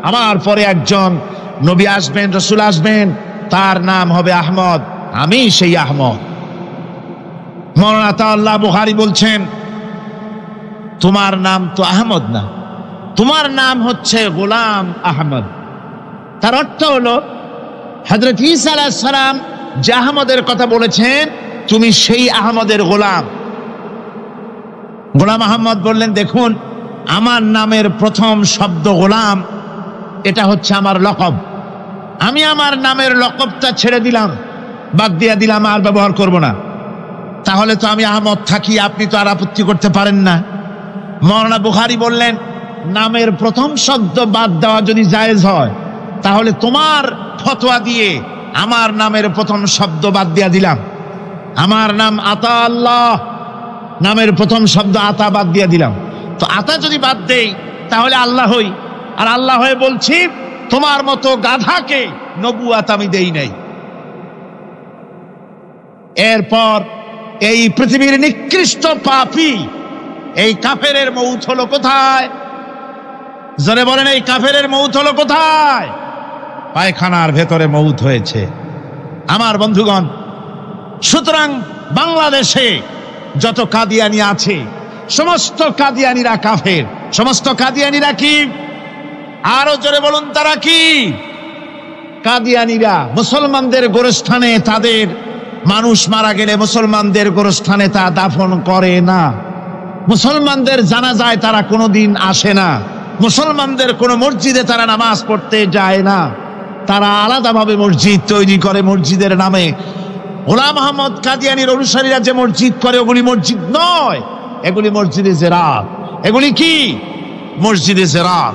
আমার পরে একজন নবী আসবেন, রাসূল আসবেন, তার নাম হবে আহমদ, আমি সেই আহমদ। মাওলানা আতাউল্লাহ বুখারী বলছেন, তোমার নাম তো আহমদ না, তোমার নাম হচ্ছে গোলাম আহমদ। তার অর্থ হলো হযরত ঈসা আলাইহিস সালাম যে আহমদের কথা বলেছেন, তুমি সেই আহমদের গোলাম। গোলাম আহমদ বললেন, দেখুন আমার নামের প্রথম শব্দ গোলাম, এটা হচ্ছে আমার লকব, আমি আমার নামের লকবটা ছেড়ে দিলাম, বাদ দিয়ে দিলাম, আর ব্যবহার করব না। তাহলে তো আমি আহমদ থাকি, আপনি তো আর আপত্তি করতে পারেন না। মাওলানা বুখারী বললেন, নামের প্রথম শব্দ বাদ দেওয়া যদি জায়েজ হয়, তাহলে তোমার ফতোয়া দিয়ে আমার নামের প্রথম শব্দ বাদ দিয়ে দিলাম। আমার নাম আতা আল্লাহ, নামের প্রথম শব্দ আতা বাদ দিয়ে দিলাম। তো আতা যদি বাদ দেই তাহলে আল্লাহ হই, আর আল্লাহ হয়ে বলছি তোমার মতো গাধাকে নবুয়ত আমি দেই নাই। এরপর এই পৃথিবীর নিকৃষ্ট পাপী এই কাফেরের মৌত হলো কোথায়? জোরে বলেন, এই কাফেরের মৌত হলো কোথায়? পায়খানার ভেতরে মৌত হয়েছে। আমার বন্ধুগণ, সুতরাং বাংলাদেশে যত কাদিয়ানি আছে, সমস্ত কাদিয়ানিরা কাফের। সমস্ত কাদিয়ানিরা কি? আরো জোরে বলুন, তারা কি? কাদিয়ানিরা মুসলমানদের গোরস্থানে, তাদের মানুষ মারা গেলে মুসলমানদের গোরস্থানে তা দাফন করে না, মুসলমানদের জানাজায় তারা কোনোদিন আসে না, মুসলমানদের কোনো মসজিদে তারা নামাজ পড়তে যায় না, তারা আলাদাভাবে মসজিদ তৈরি করে মসজিদের নামে। গোলাম মোহাম্মদ কাদিয়ানীর অনুসারীরা যে মসজিদ করে, ওগুলি মসজিদ নয়, এগুলি মসজিদে জিরাত। এগুলি কি? মসজিদে জিরাত।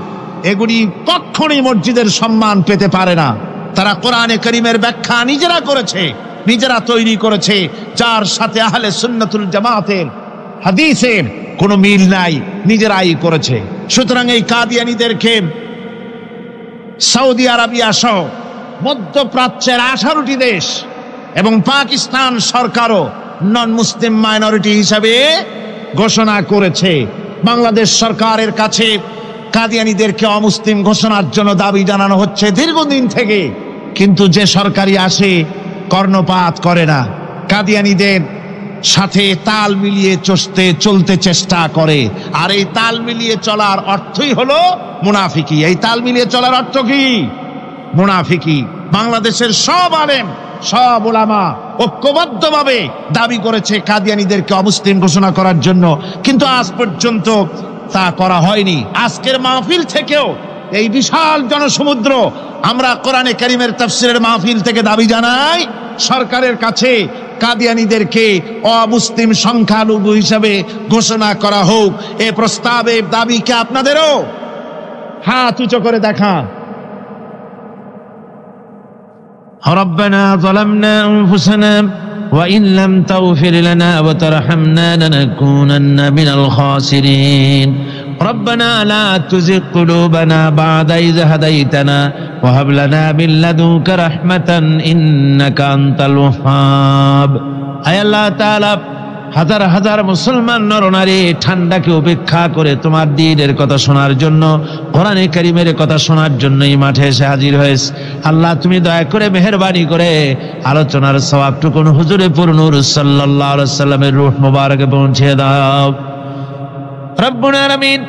এগুলি কখনোই মসজিদের সম্মান পেতে পারে না। তারা কোরআনে কারীমের ব্যাখ্যা নিজেরা করেছে, নিজেরা তৈরি করেছে, যার সাথে আহলে সুন্নাতুল জামাতের হাদিসের কোনো মিল নাই, নিজেরাই করেছে। সুতরাং এই কাদিয়ানীদেরকে সৌদি আরবিয়া সহ মধ্যপ্রাচ্যের 18টি দেশ এবং পাকিস্তান সরকারও নন মুসলিম মাইনরিটি হিসাবে ঘোষণা করেছে। বাংলাদেশ সরকারের কাছে কাদিয়ানীদেরকে অমুসলিম ঘোষণার জন্য দাবি জানানো হচ্ছে দীর্ঘদিন থেকে, কিন্তু যে সরকারি আসে কর্ণপাত করে না, কাদিয়ানীদের সাথে তাল মিলিয়ে চলতে চেষ্টা করে। আর এই তাল মিলিয়ে চলার অর্থই হলো মুনাফিকি। এই তাল মিলিয়ে চলার অর্থ কি? মুনাফিকি। বাংলাদেশের সব আলেম, সব উলামা ঐক্যবদ্ধভাবে দাবি করেছে কাদিয়ানীদেরকে অমুসলিম ঘোষণা করার জন্য, কিন্তু আজ পর্যন্ত তা করা হয়নি। আজকের মাহফিল থেকেও, এই বিশাল জনসমুদ্র, আমরা কোরআনে কারীমের তাফসীরের মাহফিল থেকে দাবি জানাই সরকারের কাছে কাদিয়ানীদেরকে অমুসলিম সংখ্যালঘু হিসাবে ঘোষণা করা হোক। এ প্রস্তাবে দাবি কি আপনাদেরও? হাত উঁচু করে দেখা। রব্বানা যালামনা আনফুসানা ওয়া ইন লাম তাগফির লানা ওয়া তারহামনা লানাকুনান্না মিনাল খাসিরিন। ربنا لا تزغ قلوبنا بعد إذ هديتنا وهب لنا من لدنك رحمة إنك أنت الوهاب আয় আল্লাহ তাআলা, হাজার হাজার মুসলমান নরনারী ঠান্ডাকে উপেক্ষা করে তোমার দ্বীনের কথা শোনার জন্য, কোরআনে কারীমের কথা শোনার জন্য এই মাঠে এসে হাজির হয়েছে। আল্লাহ তুমি দয়া করে মেহেরবানি করে আলোচনার সওয়াবটুকু হুজুরে পুরনূর সাল্লাল্লাহু আলাইহি সাল্লামের রূহ মুবারকে পৌঁছে দাও। রব্বুল আলামিন,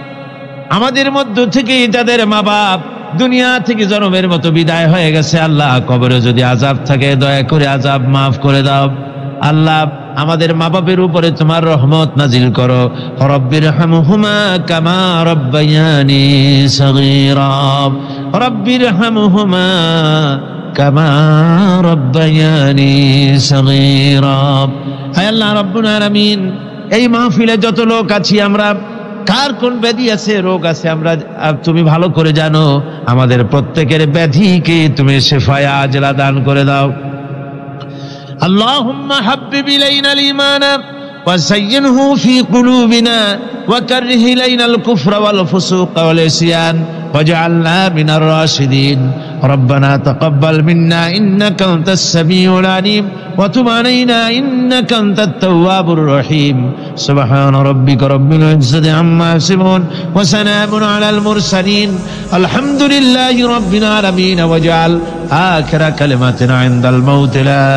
আমাদের মধ্য থেকে যাদের মা বাপ দুনিয়া থেকে জন্মের মতো বিদায় হয়ে গেছে, আল্লাহ কবরে যদি আযাব থাকে দয়া করে আযাব মাফ করে দাও। আল্লাহ আমাদের মা বাপের উপরে তোমার রহমত নাজিল করো। রব্বিরহামহুমা কামা রব্বায়ানি সগীরা, রব্বিরহামহুমা কামা রব্বায়ানি সগীরা। হে আল্লাহ রব্বুল আলামিন, এই মাহফিলে যত লোক আছি আমরা, কার কোন ব্যাধি আছে, রোগ আছে, আমরা তুমি ভালো করে জানো। আমাদের প্রত্যেকের ব্যাধিকে তুমি শিফায়ে আজলা দান করে দাও। আল্লাহুম্মা হাব্বিব ইলাইনাল ঈমান وزينه في قلوبنا وكره إلينا الكفر والفسوق والعصيان واجعلنا من الراشدين. ربنا تقبل منا إنك أنت السميع العليم وتب علينا إنك أنت التواب الرحيم. سبحان ربك رب العزة عما يصفون وسلام على المرسلين الحمد لله رب العالمين. واجعل آخر كلمتنا عند الموت لا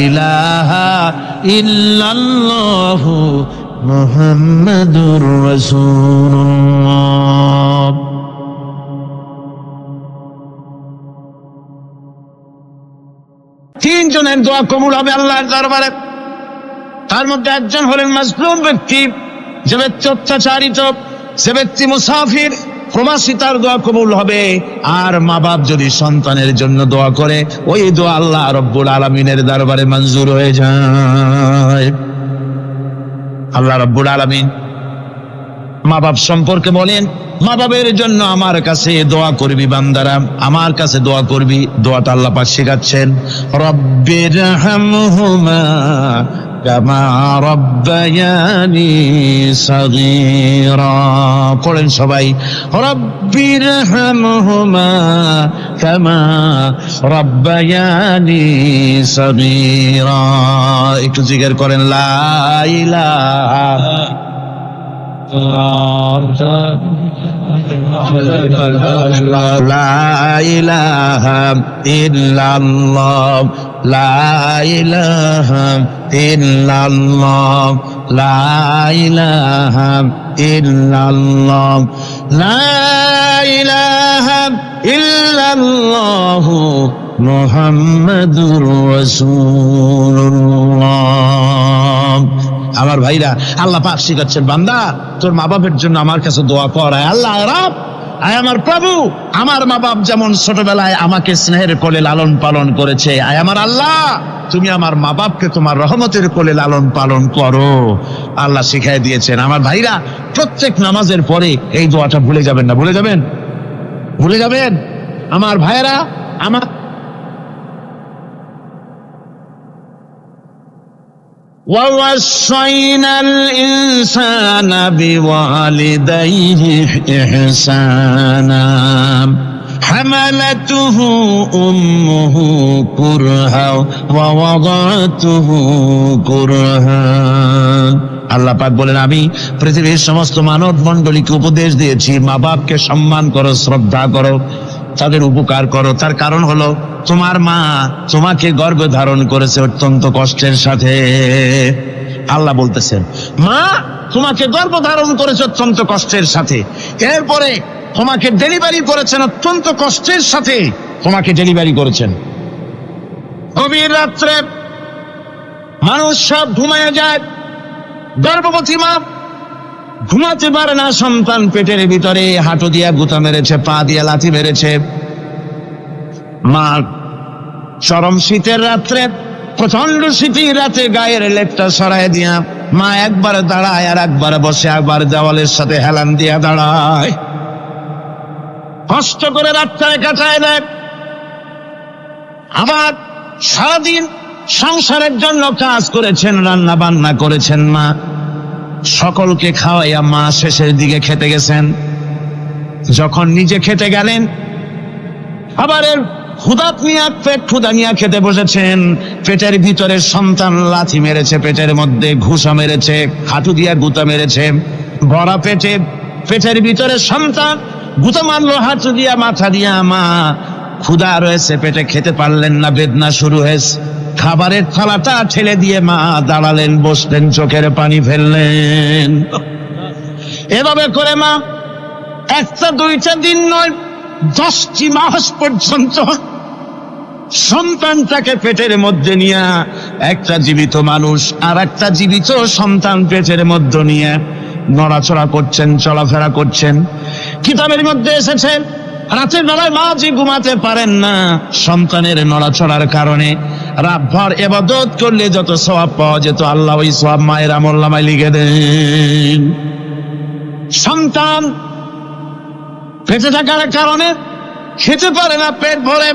إله إلا الله محمد رسول الله. তিনজনের দোয়া কবুল হবে আল্লাহর দরবারে। তার মধ্যে একজন হলেন মাজলুম ব্যক্তি, যে ব্যক্তি অত্যাচারিত, যে ব্যক্তি মুসাফির প্রবাসী, তার দোয়া কবুল হবে। আর মা বাপ যদি সন্তানের জন্য দোয়া করে, ওই দোয়া আল্লাহ রব্বুল আলামিনের দরবারে মঞ্জুর হয়ে যায়। আল্লাহ রব্বুল আলামিন মা বাপ সম্পর্কে বলেন, মা বাবের জন্য আমার কাছে দোয়া করবি বান্দারা, আমার কাছে দোয়া করবি। দোয়াটা আল্লাহ পাক শেখাচ্ছেন, রব্বিরহামহুমা কামা রব্বায়ানি সগীরা। পড়েন সবাই, রব্বিরহামহুমা কামা রব্বায়ানি সগীরা। একটু জিকির করেন, লা ইলাহা লা ইলাহা ইল্লাল্লাহ, লা ইলাহা ইল্লাল্লাহ, লা ইলাহা ইল্লাল্লাহ, লা ইলাহা ইল্লাল্লাহ মুহাম্মাদুর রাসূলুল্লাহ। আমার ভাইরা, আল্লাহ পাক শিখাচ্ছেন, বান্দা তোর মা বাপের জন্য আমার কাছে দোয়া কর। আল্লাহ রব, আয় আমার প্রভু, আমার মা বাপ যেমন ছোটবেলায় আমাকে স্নেহের কোলে লালন পালন করেছে, আয় আমার আল্লাহ তুমি আমার মা বাপকে তোমার রহমতের কোলে লালন পালন করো। আল্লাহ শিখাই দিয়েছেন। আমার ভাইরা, প্রত্যেক নামাজের পরে এই দোয়াটা ভুলে যাবেন না। ভুলে যাবেন? ভুলে যাবেন? আমার ভাইরা, আমার وَوَصَّيْنَا الْإِنسَانَ بِوَالِدَيْهِ إِحْسَانًا حَمَلَتْهُ أُمُّهُ كُرْهًا وَوَضَعَتْهُ كُرْهًا। আল্লাহ পাক বলেন, আমি পৃথিবীর সমস্ত মানব মণ্ডলীকে উপদেশ দিয়েছি, মা বাপকে সম্মান করো, শ্রদ্ধা করো, তাদের উপকার করো। তার কারণ হলো তোমার মা তোমাকে গর্ভে ধারণ করেছে অত্যন্ত কষ্টের সাথে। আল্লাহ বলতেছেন, মা তোমাকে গর্ভ ধারণ করেছে অত্যন্ত কষ্টের সাথে, এরপরে তোমাকে ডেলিভারি করেছেন অত্যন্ত কষ্টের সাথে, তোমাকে ডেলিভারি করেছেন। গভীর রাত্রে মানুষ সব ঘুমায় যায়, গর্ভবতী মা ঘুমাতে পারে না, সন্তান পেটের ভিতরে হাঁটু দিয়া গুতা মেরেছে, পা দিয়া লাথি মেরেছে। মা চরম শীতের রাত্রে, প্রচন্ড শীতের রাতে গায়ের লেপটা সরাই দিয়া মা একবার দাঁড়ায়, আর একবার বসে, একবার দেওয়ালের সাথে হেলান দিয়া দাঁড়ায়, কষ্ট করে রাতটায় কাটায় দেয়। আবার সারাদিন সংসারের জন্য কাজ করেছেন, রান্না বান্না করেছেন, মা সকলকে খাওয়াইয়া মা শেষের দিকে খেতে গেছেন। যখন নিজে খেতে গেলেন, আবার ক্ষুধাত নিয়ে পেট ক্ষুধা নিয়ে খেতে বসেছেন, পেটের ভিতরে সন্তান লাথি মেরেছে, পেটের মধ্যে ঘুষা মেরেছে, হাঁটু দিয়া গুতা মেরেছে, ভরা পেটে পেটের ভিতরে সন্তান গুতা মারলো হাঁটু দিয়া মাথা দিয়া। মা ক্ষুধা রয়েছে পেটে, খেতে পারলেন না, বেদনা শুরু হয়েছে। খাবারের থালাটা ঠেলে দিয়ে মা দাঁড়ালেন, বসলেন, চোখের পানি ফেললেন। এভাবে করে মা একটা দুইটা দিন নয়, 10টি মাস পর্যন্ত সন্তানটাকে পেটের মধ্যে নিয়ে, একটা জীবিত মানুষ আর একটা জীবিত সন্তান পেটের মধ্যে নিয়ে নড়াচড়া করছেন, চলাফেরা করছেন। কিতাবের মধ্যে এসেছে রাতের বেলায় মা যে ঘুমাতে পারেন না সন্তানের নড়াচড়ার কারণে। রাতভর ইবাদত করলে যত সওয়াব পাওয়া যেত, আল্লাহ ওই সওয়াব মায়ের আমলনামায় লিখে দেন। সন্তান পেটে থাকার কারণে খেতে পারে না, পেট ভরে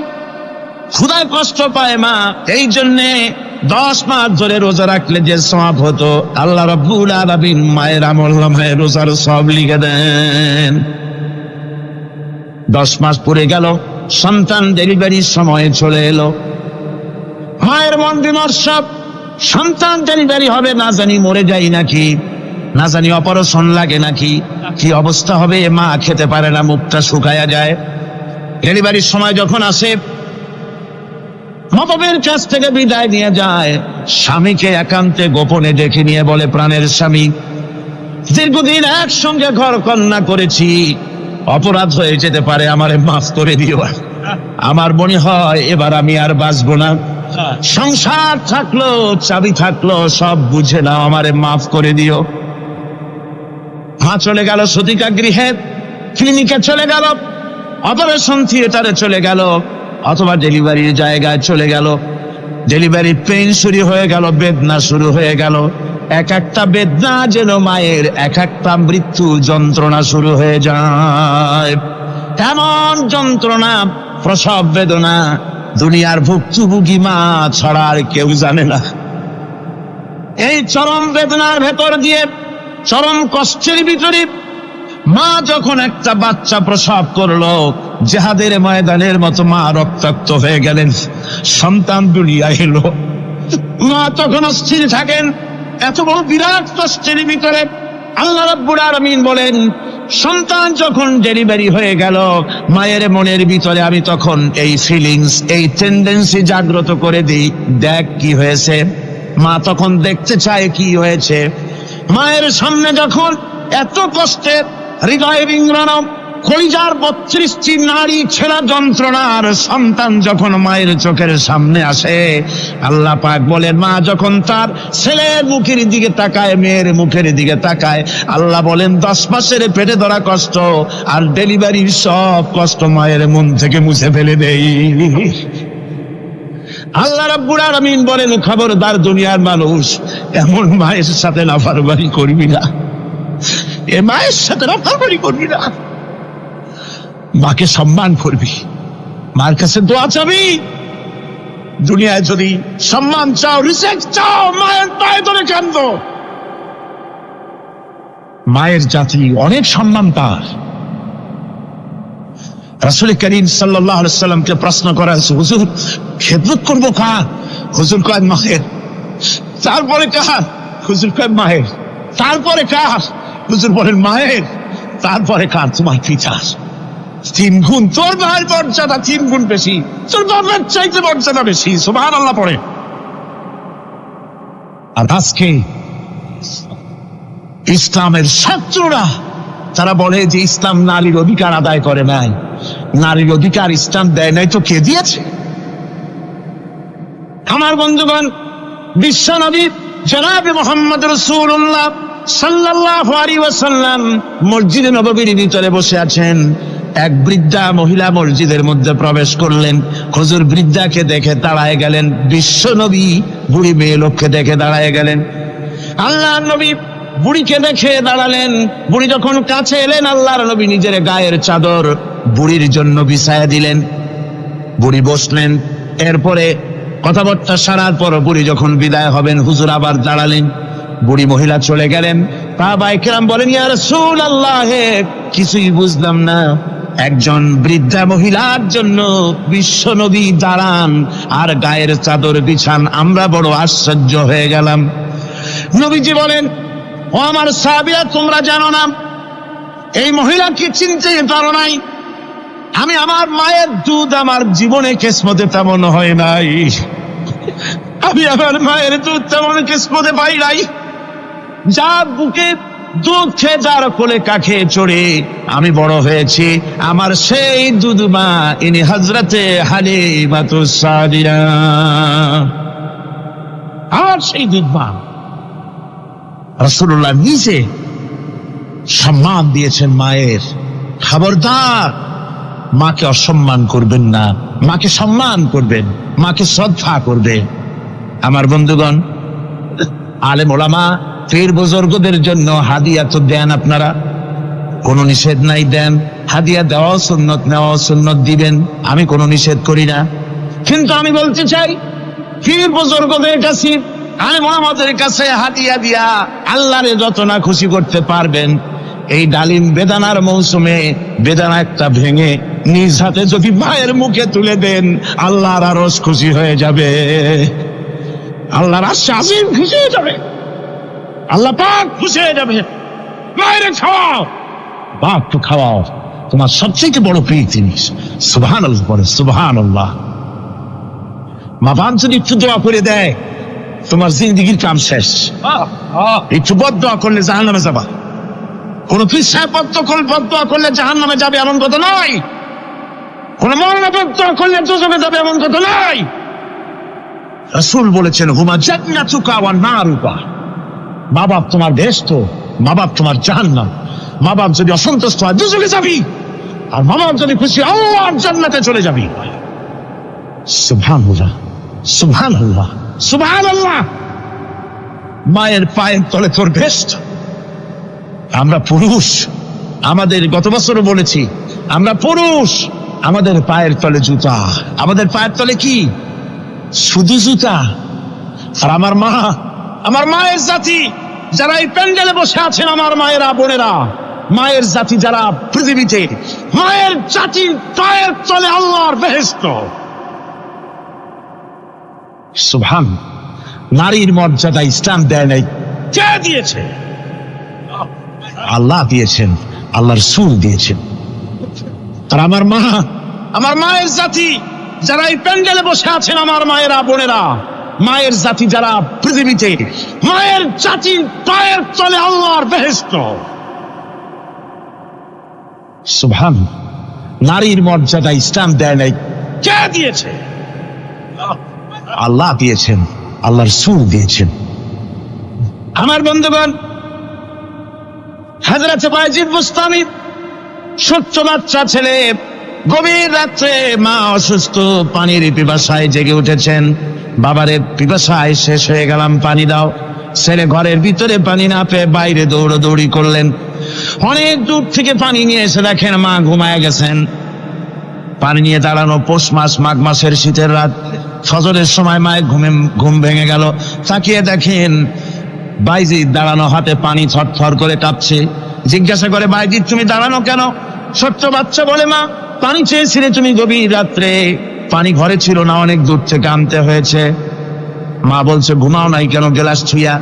ক্ষুধায় কষ্ট পায় মা। এই জন্যে 10 মাস ধরে রোজা রাখলে যে সওয়াব হতো, আল্লাহ রাব্বুল আলামিন মায়ের আমলনামায় রোজার সওয়াব লিখে দেন। 10 মাস পরে গেল, সন্তান ডেলিভারির সময় চলে এলো। মায়ের মন বিমর্ষ, সন্তান ডেলিভারি হবে, না জানি মরে যাই নাকি, না জানি অপারেশন লাগে নাকি, কি অবস্থা হবে। মা খেতে পারে না, মুখটা শুকায়া যায়। ডেলিভারির সময় যখন আসে, মাবাবের কাছ থেকে বিদায় নিয়ে যায়, স্বামীকে একান্তে গোপনে ডেকে নিয়ে বলে, প্রাণের স্বামী, দীর্ঘদিন একসঙ্গে ঘর কন্যা করেছি, অপরাধ হয়ে যেতে পারে, আমারে মাফ করে দিও। আমার মনে হয় এবার আমি আর বাঁচবো না। সংসার থাকলো, চাবি থাকলো, সব বুঝে নাও, আমারে মাফ করে দিও। মা চলে গেল সতিকা গৃহে, ক্লিনিকে চলে গেল, অপারেশন থিয়েটারে চলে গেল, অথবা ডেলিভারির জায়গায় চলে গেল। ডেলিভারি পেইন শুরু হয়ে গেল, বেদনা শুরু হয়ে গেল। এক একটা বেদনা যেন মায়ের এক একটা মৃত্যু যন্ত্রণা শুরু হয়ে যায়। এমন যন্ত্রণা, প্রসব বেদনা দুনিয়ার ভুক্তভোগী মা ছাড়া আর কেউ জানে না। এই চরম বেদনার ভেতর দিয়ে, চরম কষ্টের ভিতরে মা যখন একটা বাচ্চা প্রসব করলো, জিহাদের ময়দানের মতো মা রক্তাক্ত হয়ে গেলেন, সন্তান দুনিয়ায় এলো। মা তখন অস্থির থাকেন। এত বড় বিরাট কষ্টের ভিতরে আল্লাহ রাব্বুল আলামিন বলেন, সন্তান যখন ডেলিভারি হয়ে গেল, মায়ের মনের ভিতরে আমি তখন এই ফিলিংস, এই টেন্ডেন্সি জাগ্রত করে দিই, দেখ কি হয়েছে। মা তখন দেখতে চায় কি হয়েছে। মায়ের সামনে যখন এত কষ্টের, হৃদয় বিংড়ানো, কলিজার 32টি নারী ছেঁড়া যন্ত্রণার সন্তান যখন মায়ের চোখের সামনে আসে, আল্লাহ পাক বলেন, মা যখন তার ছেলের মুখের দিকে তাকায়, মেয়ের মুখের দিকে তাকায়, আল্লাহ বলেন 10 মাসের পেটে ধরা কষ্ট আর ডেলিভারির সব কষ্ট মায়ের মন থেকে মুছে ফেলে দেই। আল্লাহ রাব্বুল আলামিন বলেন, খবরদার দুনিয়ার মানুষ, এমন মায়ের সাথে নাফরমানি করবি না, এ মায়ের সাথে নাফরমানি করবি না। মাকে সম্মান করবি, মার কাছে দোয়া চাবি। দুনিয়ায় যদি সম্মান চাও, রিসপেক্ট চাও, মায়ের পায়ে ধরে কাঁদো। মায়ের জাতি অনেক সম্মান তার। রাসূল করিম সাল্লাল্লাহু আলাইহি সাল্লামকে প্রশ্ন করা হয়েছে, হুজুর খেদমত করবো কার? হুজুর কয় মায়ের। তারপরে কার? হুজুর কয় মায়ের। তারপরে কার? হুজুর বলেন মায়ের। তারপরে কার? তোমার পিতার। 3 গুণ। তোর ভাইয়ের মর্যাদা 3 গুণ বেশি, তোর বাবার চাইতে মর্যাদা বেশি। সুবহানাল্লাহ পড়ে। আর আজকে ইসলামের শত্রুরা তারা বলে যে ইসলাম নারীর অধিকার আদায় করে নাই। নারীর অধিকার ইসলাম দেয় নাই তো কে দিয়েছে? আমার বন্ধুগণ, বিশ্বনবী জনাবে মুহাম্মদ রাসূলুল্লাহ সাল্লাল্লাহু আলাইহি ওয়াসাল্লাম মসজিদে নববীর ভিতরে বসে আছেন। এক বৃদ্ধা মহিলা মসজিদের মধ্যে প্রবেশ করলেন। হুজুর বৃদ্ধাকে দেখে দাঁড়ায় গেলেন, বিশ্বনবী বুড়ি মেয়ে লোককে দেখে দাঁড়ায় গেলেন। আল্লাহর নবী বুড়িকে দেখে দাঁড়ালেন। বুড়ি যখন কাছে এলেন, আল্লাহর নবী নিজের গায়ের চাদর বুড়ির জন্য বিছায়া দিলেন। বুড়ি বসলেন। এরপরে কথাবার্তা সারার পর বুড়ি যখন বিদায় হবেন, হুজুর আবার দাঁড়ালেন। বুড়ি মহিলা চলে গেলেন। সাহাবায়ে কেরাম বলেন, ইয়া রাসূলুল্লাহ, কিছুই বুঝলাম না, একজন বৃদ্ধা মহিলার জন্য বিশ্ব নবী দাঁড়ান আর গায়ের চাদর বিছান। আমরা বড় আশ্চর্য হয়ে গেলাম। নবীজি বলেন, ও আমার সাহাবীরা, তোমরা জানো না এই মহিলাকে চিনতে পারো নাই? আমি আমার মায়ের দুধ আমার জীবনে কিসমতে তেমন হয় নাই, আমি আমার মায়ের দুধ তেমন কিসমতে পাই নাই। যার বুকে দুধ খেয়ে যার কোলে কাখে চড়ে আমি বড় হয়েছি, আমার সেই দুধ মা ইনি হযরতে হালিমাতুস সাদিয়া। আর সেই দুধ মা রাসূলুল্লাহ নিজে সম্মান দিয়েছেন মায়ের। খবরদার, মাকে অসম্মান করবেন না, মাকে সম্মান করবেন, মাকে শ্রদ্ধা করবেন। আমার বন্ধুগণ, আলেম ওলামা পীর বুজুর্গদের জন্য হাদিয়া তো দেন আপনারা, কোনো নিষেধ নাই, দেন। হাদিয়া দেওয়া সুন্নত, নেওয়া সুন্নত, দিবেন, আমি কোনো নিষেধ করি না। কিন্তু আমি বলতে চাই, পীর বুজুর্গদের কাছে, আলেম ওলামাদের কাছে হাদিয়া দিয়া আল্লাহরে যত না খুশি করতে পারবেন, এই ডালিম বেদানার মৌসুমে বেদানা একটা ভেঙে নিজ হাতে যদি মায়ের মুখে তুলে দেন, আল্লাহর আরশ খুশি হয়ে যাবে, আল্লাহর আরশ আজিম খুশি হয়ে যাবে, আল্লাহ পাক খুশি হয়ে যাবে। মায়ের খাওয়াও, বাপ তো খাওয়াও, তোমার সবচেয়ে বড় প্রিয় জিনিস। সুবহানাল্লাহ বলে, সুবহানাল্লাহ। মা বাপ যদি একটু দোয়া করে দেয়, তোমার জিন্দেগির কাম শেষ। একটু বদদোয়া করলে জাহান্নামে যাবা। কোন পীর বদদোয়া করলে জাহান্নামে যাবে এমন কথা নয়, কোন মওলানা বদদোয়া করলে দোজখে যাবে এমন কথা নয়। রাসূল বলেছেন, হুমা জান্নাতুকা ওয়া নারুকা। মা বাপ তোমার বেহেশত, মা বাপ তোমার জাহান্নাম। মা বাপ যদি অসন্তুষ্ট হয় দোজখে যাবি, আর মা বাপ যদি খুশি আল্লাহর জান্নাতে চলে যাবি। সুবহানাল্লাহ, সুবহানাল্লাহ, সুবহানাল্লাহ। মায়ের পায়ের তলে তোর বেহেশত। আমরা পুরুষ, আমাদের গত বছরও বলেছি, আমরা পুরুষ, আমাদের পায়ের তলে জুতা। আমাদের পায়ের তলে কি? শুধু জুতা। আর আমার মা, আমার মায়ের জাতি যারা এই প্যান্ডেলে বসে আছেন, আমার মায়েরা, বোনেরা, মায়ের জাতি যারা পৃথিবীতে, মায়ের জাতির পায়ের তলে আল্লাহর বেহেশত। সুবহান। নারীর মর্যাদা ইসলাম দেয় নাই, কে দিয়েছে? আল্লাহ দিয়েছেন, আল্লাহর রাসূল দিয়েছেন। আর আমার মা, আমার মায়ের জাতি যারা এই প্যান্ডেলে বসে আছেন, আমার মায়েরা, বোনেরা, মায়ের জাতি যারা পৃথিবীতে, মায়ের জাতির পায়ের তলে আল্লাহর বেহেশত। সুবহান। নারীর মর্যাদা ইসলাম দেয় নাই, কে দিয়েছে? আল্লাহ দিয়েছেন, আল্লাহর রাসূল দিয়েছেন। আমার বন্ধুগণ, হযরত বায়জিদ বুস্তামি, ছোট্ট বাচ্চা ছেলে, গভীর রাত্রে মা অসুস্থ, পানির পিপাসায় জেগে উঠেছেন। বাবারে, পিপাসায় শেষ হয়ে গেলাম, পানি দাও। ছেলে ঘরের ভিতরে পানি না পেয়ে বাইরে দৌড়াদৌড়ি করলেন। অনেক দূর থেকে পানি নিয়ে এসে দেখেন মা ঘুমায় গেছেন। পানি নিয়ে দাঁড়ানো, পৌষ মাস, মাঘ মাসের শীতের রাত, ফজরের সময় মায়ের ঘুম ভেঙে গেল। তাকিয়ে দেখেন বাইজিদ দাঁড়ানো, হাতে পানি থরথর করে কাঁপছে। জিজ্ঞাসা করে, বাইজিদ তুমি দাঁড়ানো কেন? ছোট্ট বাচ্চা বলে, মা পানি চেয়েছিলে তুমি গভীর রাত্রে, পানি ঘরে ছিল না, অনেক দূর থেকে আনতে হয়েছে। মা বলছে, ঘুমাও নাই কেন গ্লাস ছুঁয়া?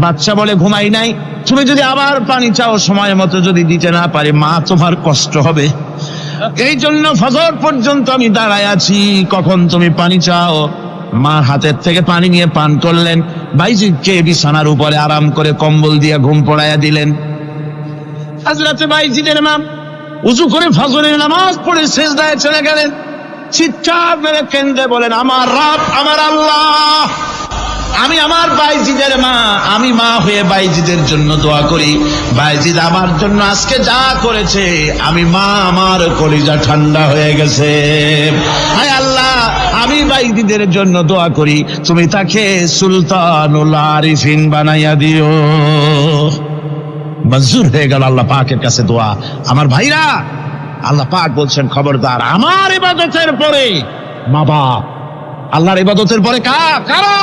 বাচ্চা বলে, ঘুমাই নাই, তুমি যদি আবার পানি চাও সময় মতো যদি দিতে না পারি, মা তোমার কষ্ট হবে, এই জন্য ফজর পর্যন্ত আমি দাঁড়ায় আছি, কখন তুমি পানি চাও। মা হাতের থেকে পানি নিয়ে পান করলেন। বাইজিদকে বিছানার উপরে আরাম করে কম্বল দিয়ে ঘুম পড়াইয়া দিলেন। হযরত বাইজিদের মা উযু করে ফজরের নামাজ পড়ে সিজদায় চলে গেলেন। চিৎকার মেরে কেঁদে বলেন, আমার রব, আমার আল্লাহ, আমি আমার বাইজিদের মা, আমি মা হয়ে বাইজিদের জন্য দোয়া করি। বাইজিদ আমার জন্য আজকে যা করেছে, আমি মা, আমার কলিজা ঠান্ডা হয়ে গেছে। হায় আল্লাহ, আমি বাইজিদের জন্য দোয়া করি, তুমি তাকে সুলতানুল আরিফিন বানাইয়া দিও। মঞ্জুর হয়ে গেল আল্লাহ পাকের কাছে দোয়া। আমার ভাইরা, আল্লাহ পাক বলছেন, খবরদার, আমার ইবাদতের পরে মা বাপ, আল্লাহর ইবাদতের পরে কারা?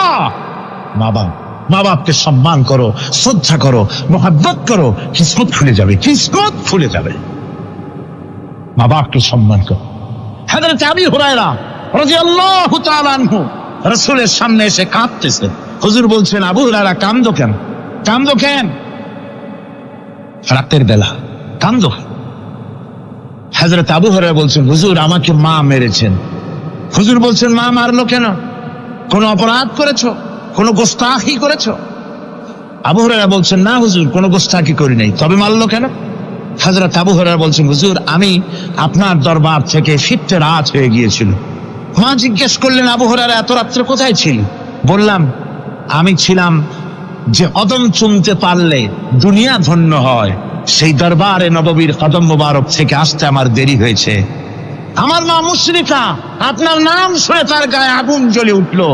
মা বাপ। মা বাপকে সম্মান করো, শ্রদ্ধা করো, মোহাব্বত করো, কিসমত খুলে যাবে, কিসমত খুলে যাবে। মা বাপকে সম্মান করো। হযরত আবু হুরায়রা রাদিয়াল্লাহু তাআলা আনহু রাসূলের সামনে এসে কাঁদতেছে। হুজুর বলছেন, আবু হুরায়রা কাঁদো কেন? কাঁদো কেন? রাতের বেলা কাঁদো। হযরত আবু হুরায়রা বলছেন, হুজুর আমাকে মা মেরেছেন। হুজুর বলছেন, মা মারলো কেন? কোন অপরাধ করেছো? কোন গোস্তাখি করেছো? আবু হুরায়রা বলছেন, না হুজুর, কোন গোস্তাখি করি নাই, তবে মারলো কেন? হযরত আবু হুরায়রা বলছেন, হুজুর আমি আপনার দরবার থেকে ফিরতে রাত হয়ে গিয়েছিল। মা জিজ্ঞেস করলেন, আবু হুরায়রা এত রাত্রে কোথায় ছিলি? বললাম, আমি ছিলাম যে কদম চুমতে পারলে দুনিয়া ধন্য হয়, সেই দরবারে নববীর কদম মোবারক থেকে আসতে আমার দেরি হয়েছে। আমার মা মুশরিকা, আপনার নাম শুনে তার গায়ে আগুন জ্বলে উঠলো,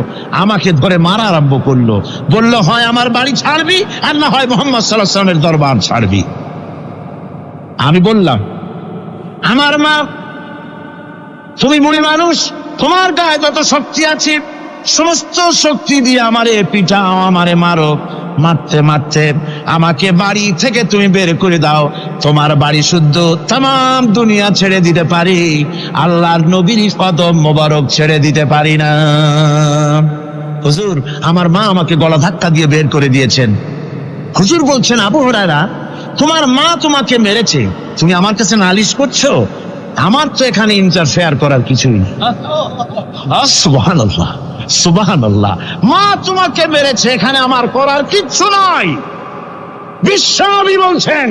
আমাকে ধরে মারা আরম্ভ করলো। বলল, হয় আমার বাড়ি ছাড়বি আর না হয় মুহাম্মদ সাল্লাল্লাহু আলাইহি ওয়াসাল্লামের দরবার ছাড়বি। আমি বললাম, আমার মা, তুমি বুড়ি মানুষ, তোমার গায়ে যত শক্তি আছে সমস্ত শক্তি দিয়ে আমারে পিটাও, আমারে মারো। মারতে মারতে আমাকে বাড়ি থেকে তুমি বের করে দাও। তোমার বাড়ি শুদ্ধ তাম দুনিয়া ছেড়ে দিতে পারি, আল্লাহর নবীর কদম মোবারক ছেড়ে দিতে পারি না। হুজুর আমার মা আমাকে গলা ধাক্কা দিয়ে বের করে দিয়েছেন। হুজুর বলছেন, আবু হুরায়রা তোমার মা তোমাকে মেরেছে, তুমি আমার কাছে নালিশ করছো? আমার তো এখানে ইন্টারফেয়ার করার কিছুই নেই। সুবহানাল্লাহ, সুবহানাল্লাহ, মা তোমাকে মেরেছে, এখানে আমার করার কিচ্ছু নাই। বিশ্বনবী বলছেন,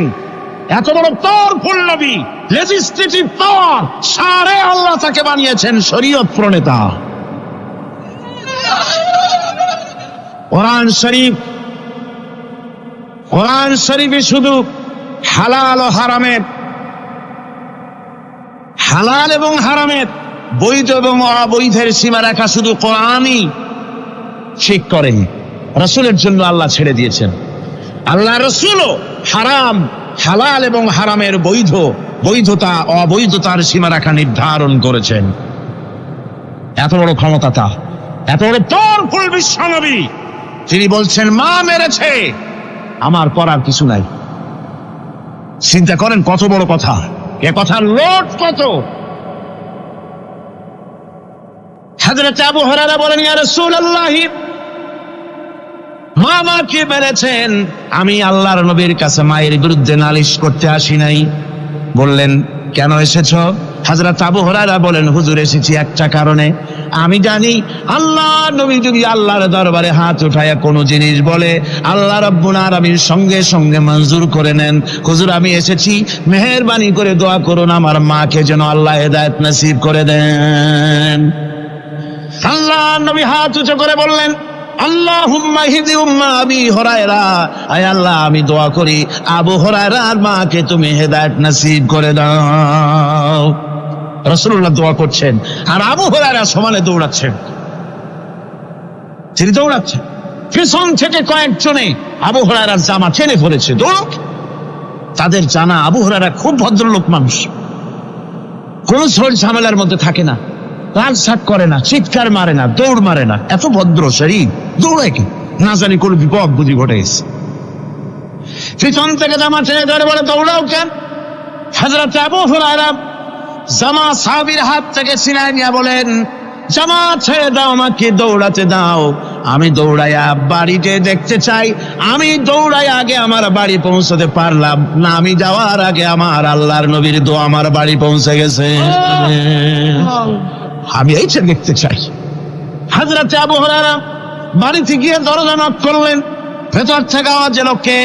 এত বড় পাওয়ারফুল নবী, লেজিসলেটিভ পাওয়ার, সারে আল্লাহ তাকে বানিয়েছেন শরীয়ত প্রণেতা। কোরআন শরীফ, কোরআন শরীফে শুধু হালাল ও হারামের, হালাল এবং হারামের, বৈধ এবং অবৈধের সীমারেখা শুধু কোরআনই ঠিক করেন, রাসূলের জন্য আল্লাহ ছেড়ে দিয়েছেন। আল্লাহ রাসূলও হারাম, হালাল এবং হারামের বৈধ, বৈধতা অবৈধতার সীমারেখা নির্ধারণ করেছেন। এত বড় ক্ষমতা তা, এত বড় পাওয়ারফুল বিশ্বনবী, তিনি বলছেন মা মেরেছে, আমার করার কিছু নাই। চিন্তা করেন কত বড় কথা, এ কথার লোড কত। হযরত আবু হুরায়রা বলেন, ইয়া রাসূলুল্লাহ, মা আমাকে মেরেছেন, আমি আল্লাহর নবীর কাছে মায়ের বিরুদ্ধে নালিশ করতে আসি নাই। বললেন, কেন এসেছো? হযরত আবু হুরায়রা বলেন, হুজুর এসেছি একটা কারণে, আমি জানি আল্লাহ নবী যদি আল্লাহর দরবারে হাত উঠায়া কোনো জিনিস বলে আল্লাহ রাব্বুল আলামিন সঙ্গে সঙ্গে মঞ্জুর করে নেন। হুজুর আমি এসেছি, মেহেরবানি করে দোয়া করুন আমার মাকে যেন আল্লাহ হেদায়েত নসিব করে দেন। আল্লাহ নবী হাত উঁচু করে বললেন, আল্লাহুম্মা হিদি উম্মা আবি হুরায়রা, আয় আল্লাহ আমি দোয়া করি আবু হুরায়রার মাকে তুমি হেদায়েত নসিব করে দাও। রাসূলুল্লাহ দোয়া করছেন আর আবু হুরায়রা সমানে দৌড়াচ্ছেন। তিনি দৌড়াচ্ছেন, পিছন থেকে কয়েকজনে আবু হুরায়রার জামা টেনে ধরেছে, দৌড়। তাদের জানা আবু হুরায়রা খুব ভদ্রলোক মানুষ, কোন ঝড় ঝামেলার মধ্যে থাকে না, লালসাক করে না, চিৎকার মারে না, দৌড় মারে না, এত ভদ্র শরীর, দৌড়ায় কি না জানি কোন বিপদ বুঝি ঘটে গেছে। পিছন থেকে জামা টেনে ধরে বলে, দৌড়াও কেন? হযরত আবু হুরায়রা জামা সাহাবীর হাত থেকে ছিনায় নিয়ে বলেন, জামা ছেড়ে দাও, আমাকে দৌড়াতে দাও, আমি দৌড়াইয়া বাড়িতে দেখতে চাই। আমি দৌড়াই আগে আমার বাড়ি পৌঁছতে পারলাম না, আমি যাওয়ার আগে আমার আল্লাহর নবীর দোয়া আমার বাড়ি পৌঁছে গেছে, আমি এইটা দেখতে চাই। হযরত আবু হুরায়রা বাড়িতে গিয়ে দরজা নক করলেন, ভেতর থেকে আওয়াজ এলো, কে?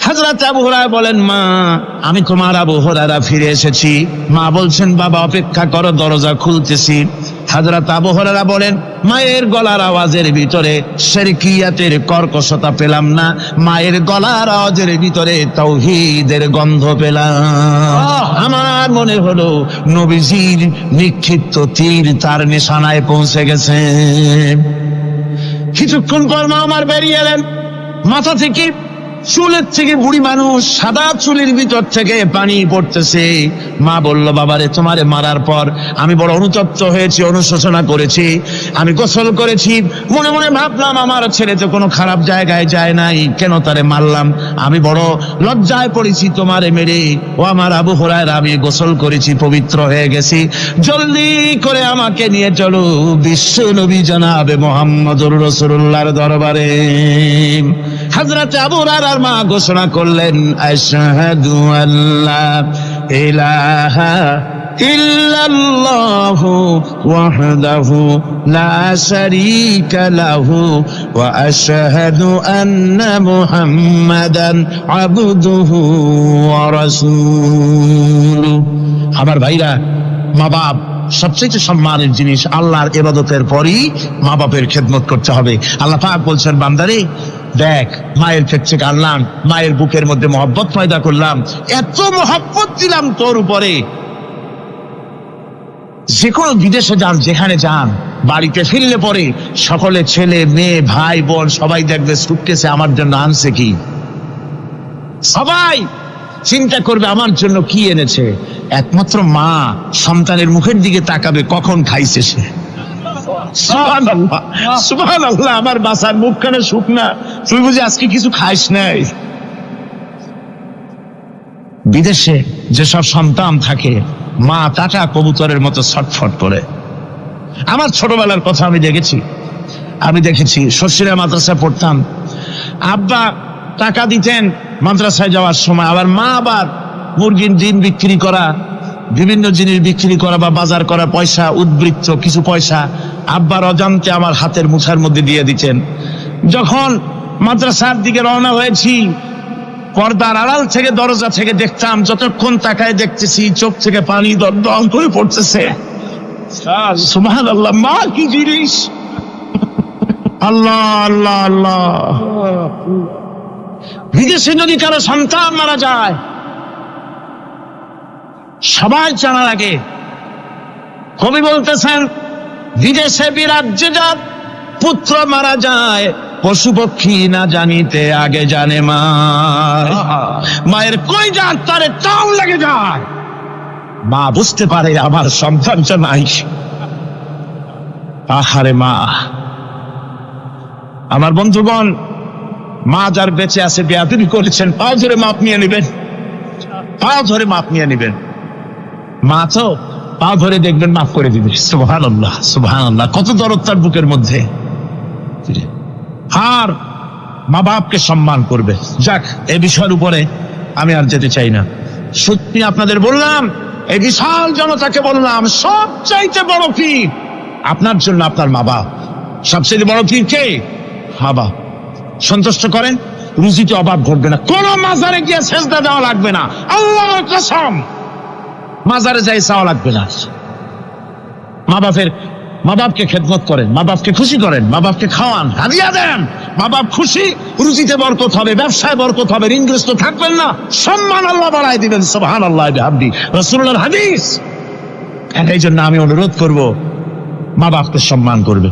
হযরত আবু হুরায়রা বলেন, মা আমি তোমার আবু হুরায়রা ফিরে এসেছি। মা বলছেন, বাবা অপেক্ষা করো, দরজা খুলতেছি। হযরত আবু হুরায়রা বলেন, মায়ের গলার আওয়াজের ভিতরে শিরকিয়াতের কর্কশতা পেলাম না, মায়ের গলার আওয়াজের ভিতরে তাওহীদের গন্ধ পেলাম। আমার মনে হলো নবীজির নিক্ষিপ্ত তীর তার নিশানায় পৌঁছে গেছে। কিছুক্ষণ পর মা আমার বেরিয়ে এলেন, মাথা থেকে চুলের থেকে বুড়ি মানুষ, সাদা চুলের ভিতর থেকে পানি পড়তেছে। মা বলল, বাবারে তোমারে মারার পর আমি বড় অনুতপ্ত হয়েছি, অনুশোচনা করেছি, আমি গোসল করেছি, মনে মনে ভাবলাম আমার ছেলে তো কোনো খারাপ জায়গায় যায় নাই, কেন তারে মারলাম, আমি বড় লজ্জায় পড়েছি তোমারে মেরে। ও আমার আবু হুরায়রা, আমি গোসল করেছি, পবিত্র হয়ে গেছি, জলদি করে আমাকে নিয়ে চলো বিশ্ব নবী জনাবে মুহাম্মদুর রাসূলুল্লাহর দরবারে। হযরত আবু হুরায়রার মা ঘোষণা করলেন, আশহাদু আল্লা ইলাহা ইল্লাল্লাহু ওয়াহদাহু লা শারীকা লাহু ওয়া আশহাদু আন্না মুহাম্মাদান আবদুহু ওয়া রাসূলুহু। আমার ভাইরা, মা বাপ সবচেয়ে সম্মানের জিনিস। আল্লাহর ইবাদতের পরই মা বাপের খেদমত করতে হবে। আল্লাহ পাক বলছেন, বান্দারে দেখ, মায়ের পেট থেকে আনলাম, মায়ের বুকের মধ্যে মহব্বত পয়দা করলাম, এত মহব্বত দিলাম তোর উপরে, যে কোনো বিদেশে যান, যেখানে যান, বাড়িতে ফিরলে পরে সকলে, ছেলে মেয়ে ভাই বোন সবাই দেখবে সুটকেসে আমার জন্য আনছে কি, সবাই চিন্তা করবে আমার জন্য কি এনেছে। একমাত্র মা সন্তানের মুখের দিকে তাকাবে কখন খাইছে সে। সুবহানাল্লাহ, সুবহানাল্লাহ, আমার বাসার মুখখানে শুকনা, তুই বুঝি আজকে কিছু খাইস নাই। বিদেশে যেসব সন্তান থাকে, মা টাকা কবুতরের মতো ছটফট করে। আমার ছোটবেলার কথা আমি দেখেছি, শ্বশুরে মাদ্রাসায় পড়তাম, আব্বা টাকা দিতেন মাদ্রাসায় যাওয়ার সময়, আবার মা আবার মুরগির ডিম বিক্রি করা, বিভিন্ন জিনিস বিক্রি করা বা বাজার করা পয়সা, উদ্বৃত্ত কিছু পয়সা আব্বার অজান্তে আমার হাতের মুঠার মধ্যে দিয়ে দিতেন। যখন মাদ্রাসার দিকে রওনা হয়েছি, পর্দার আড়াল থেকে, দরজা থেকে দেখতাম, যতক্ষণ তাকায় দেখতেছি চোখ থেকে পানি দল করে পড়তেছে। সুবহানাল্লাহ, মা কি জিনিস! আল্লাহ আল্লাহ আল্লাহ। বিদেশে যদি কারো সন্তান মারা যায়, সবাই জানার আগে কবি বলতেছেন, বিদেশে বিরাজ্যে যার পুত্র মারা যায়, পশু পক্ষী না জানিতে আগে জানে মা। মায়ের কই যার তারে টান লেগে যায়, মা বুঝতে পারে আমার সন্তানটা নাই। আহারে মা! আমার বন্ধুগণ, মা যার বেঁচে আছে, বেয়াদবি করেছেন, পাও ধরে মাপ নিয়ে নেবেন, পাও ধরে মাপ নিয়ে নেবেন। মা তো পা ধরে দেখবেন, মাফ করে দিবে। সুবহানাল্লাহ, সুবহানাল্লাহ, কত দরদ তার বুকের মধ্যে। আর মা বাপকে সম্মান করবে। যাক, এই বিষয়ের উপরে আমি আর যেতে চাই না। সত্যি আপনাদের বললাম, এই বিশাল জনতাকে বললাম, সবচাইতে বড় পীর আপনার জন্য আপনার মা বাপ। সবচেয়ে বড় পীর কে? মা বাপ। সন্তুষ্ট করেন, রুজিতে অভাব ঘটবে না, কোন মাজারে গিয়ে সেজদা দেওয়া লাগবে না, আল্লাহর কসম, মাজারে যাই চাওয়া লাগবে না। মা বাপকে খেদমত করেন, মা বাপকে খুশি করেন, মা বাপকে খাওয়ান, হাদিয়া দেন, মা বাপ খুশি, রুজিতে বরকত হবে, ব্যবসায় বরকত হবে, ঋণগ্রস্ত থাকবেন না, সম্মান আল্লাহ বাড়ায় দিবেন। সুবহানাল্লাহ, বিহামদি, রাসূলুল্লাহর হাদিস। এই জন্য আমি অনুরোধ করব, মা বাপকে সম্মান করবে।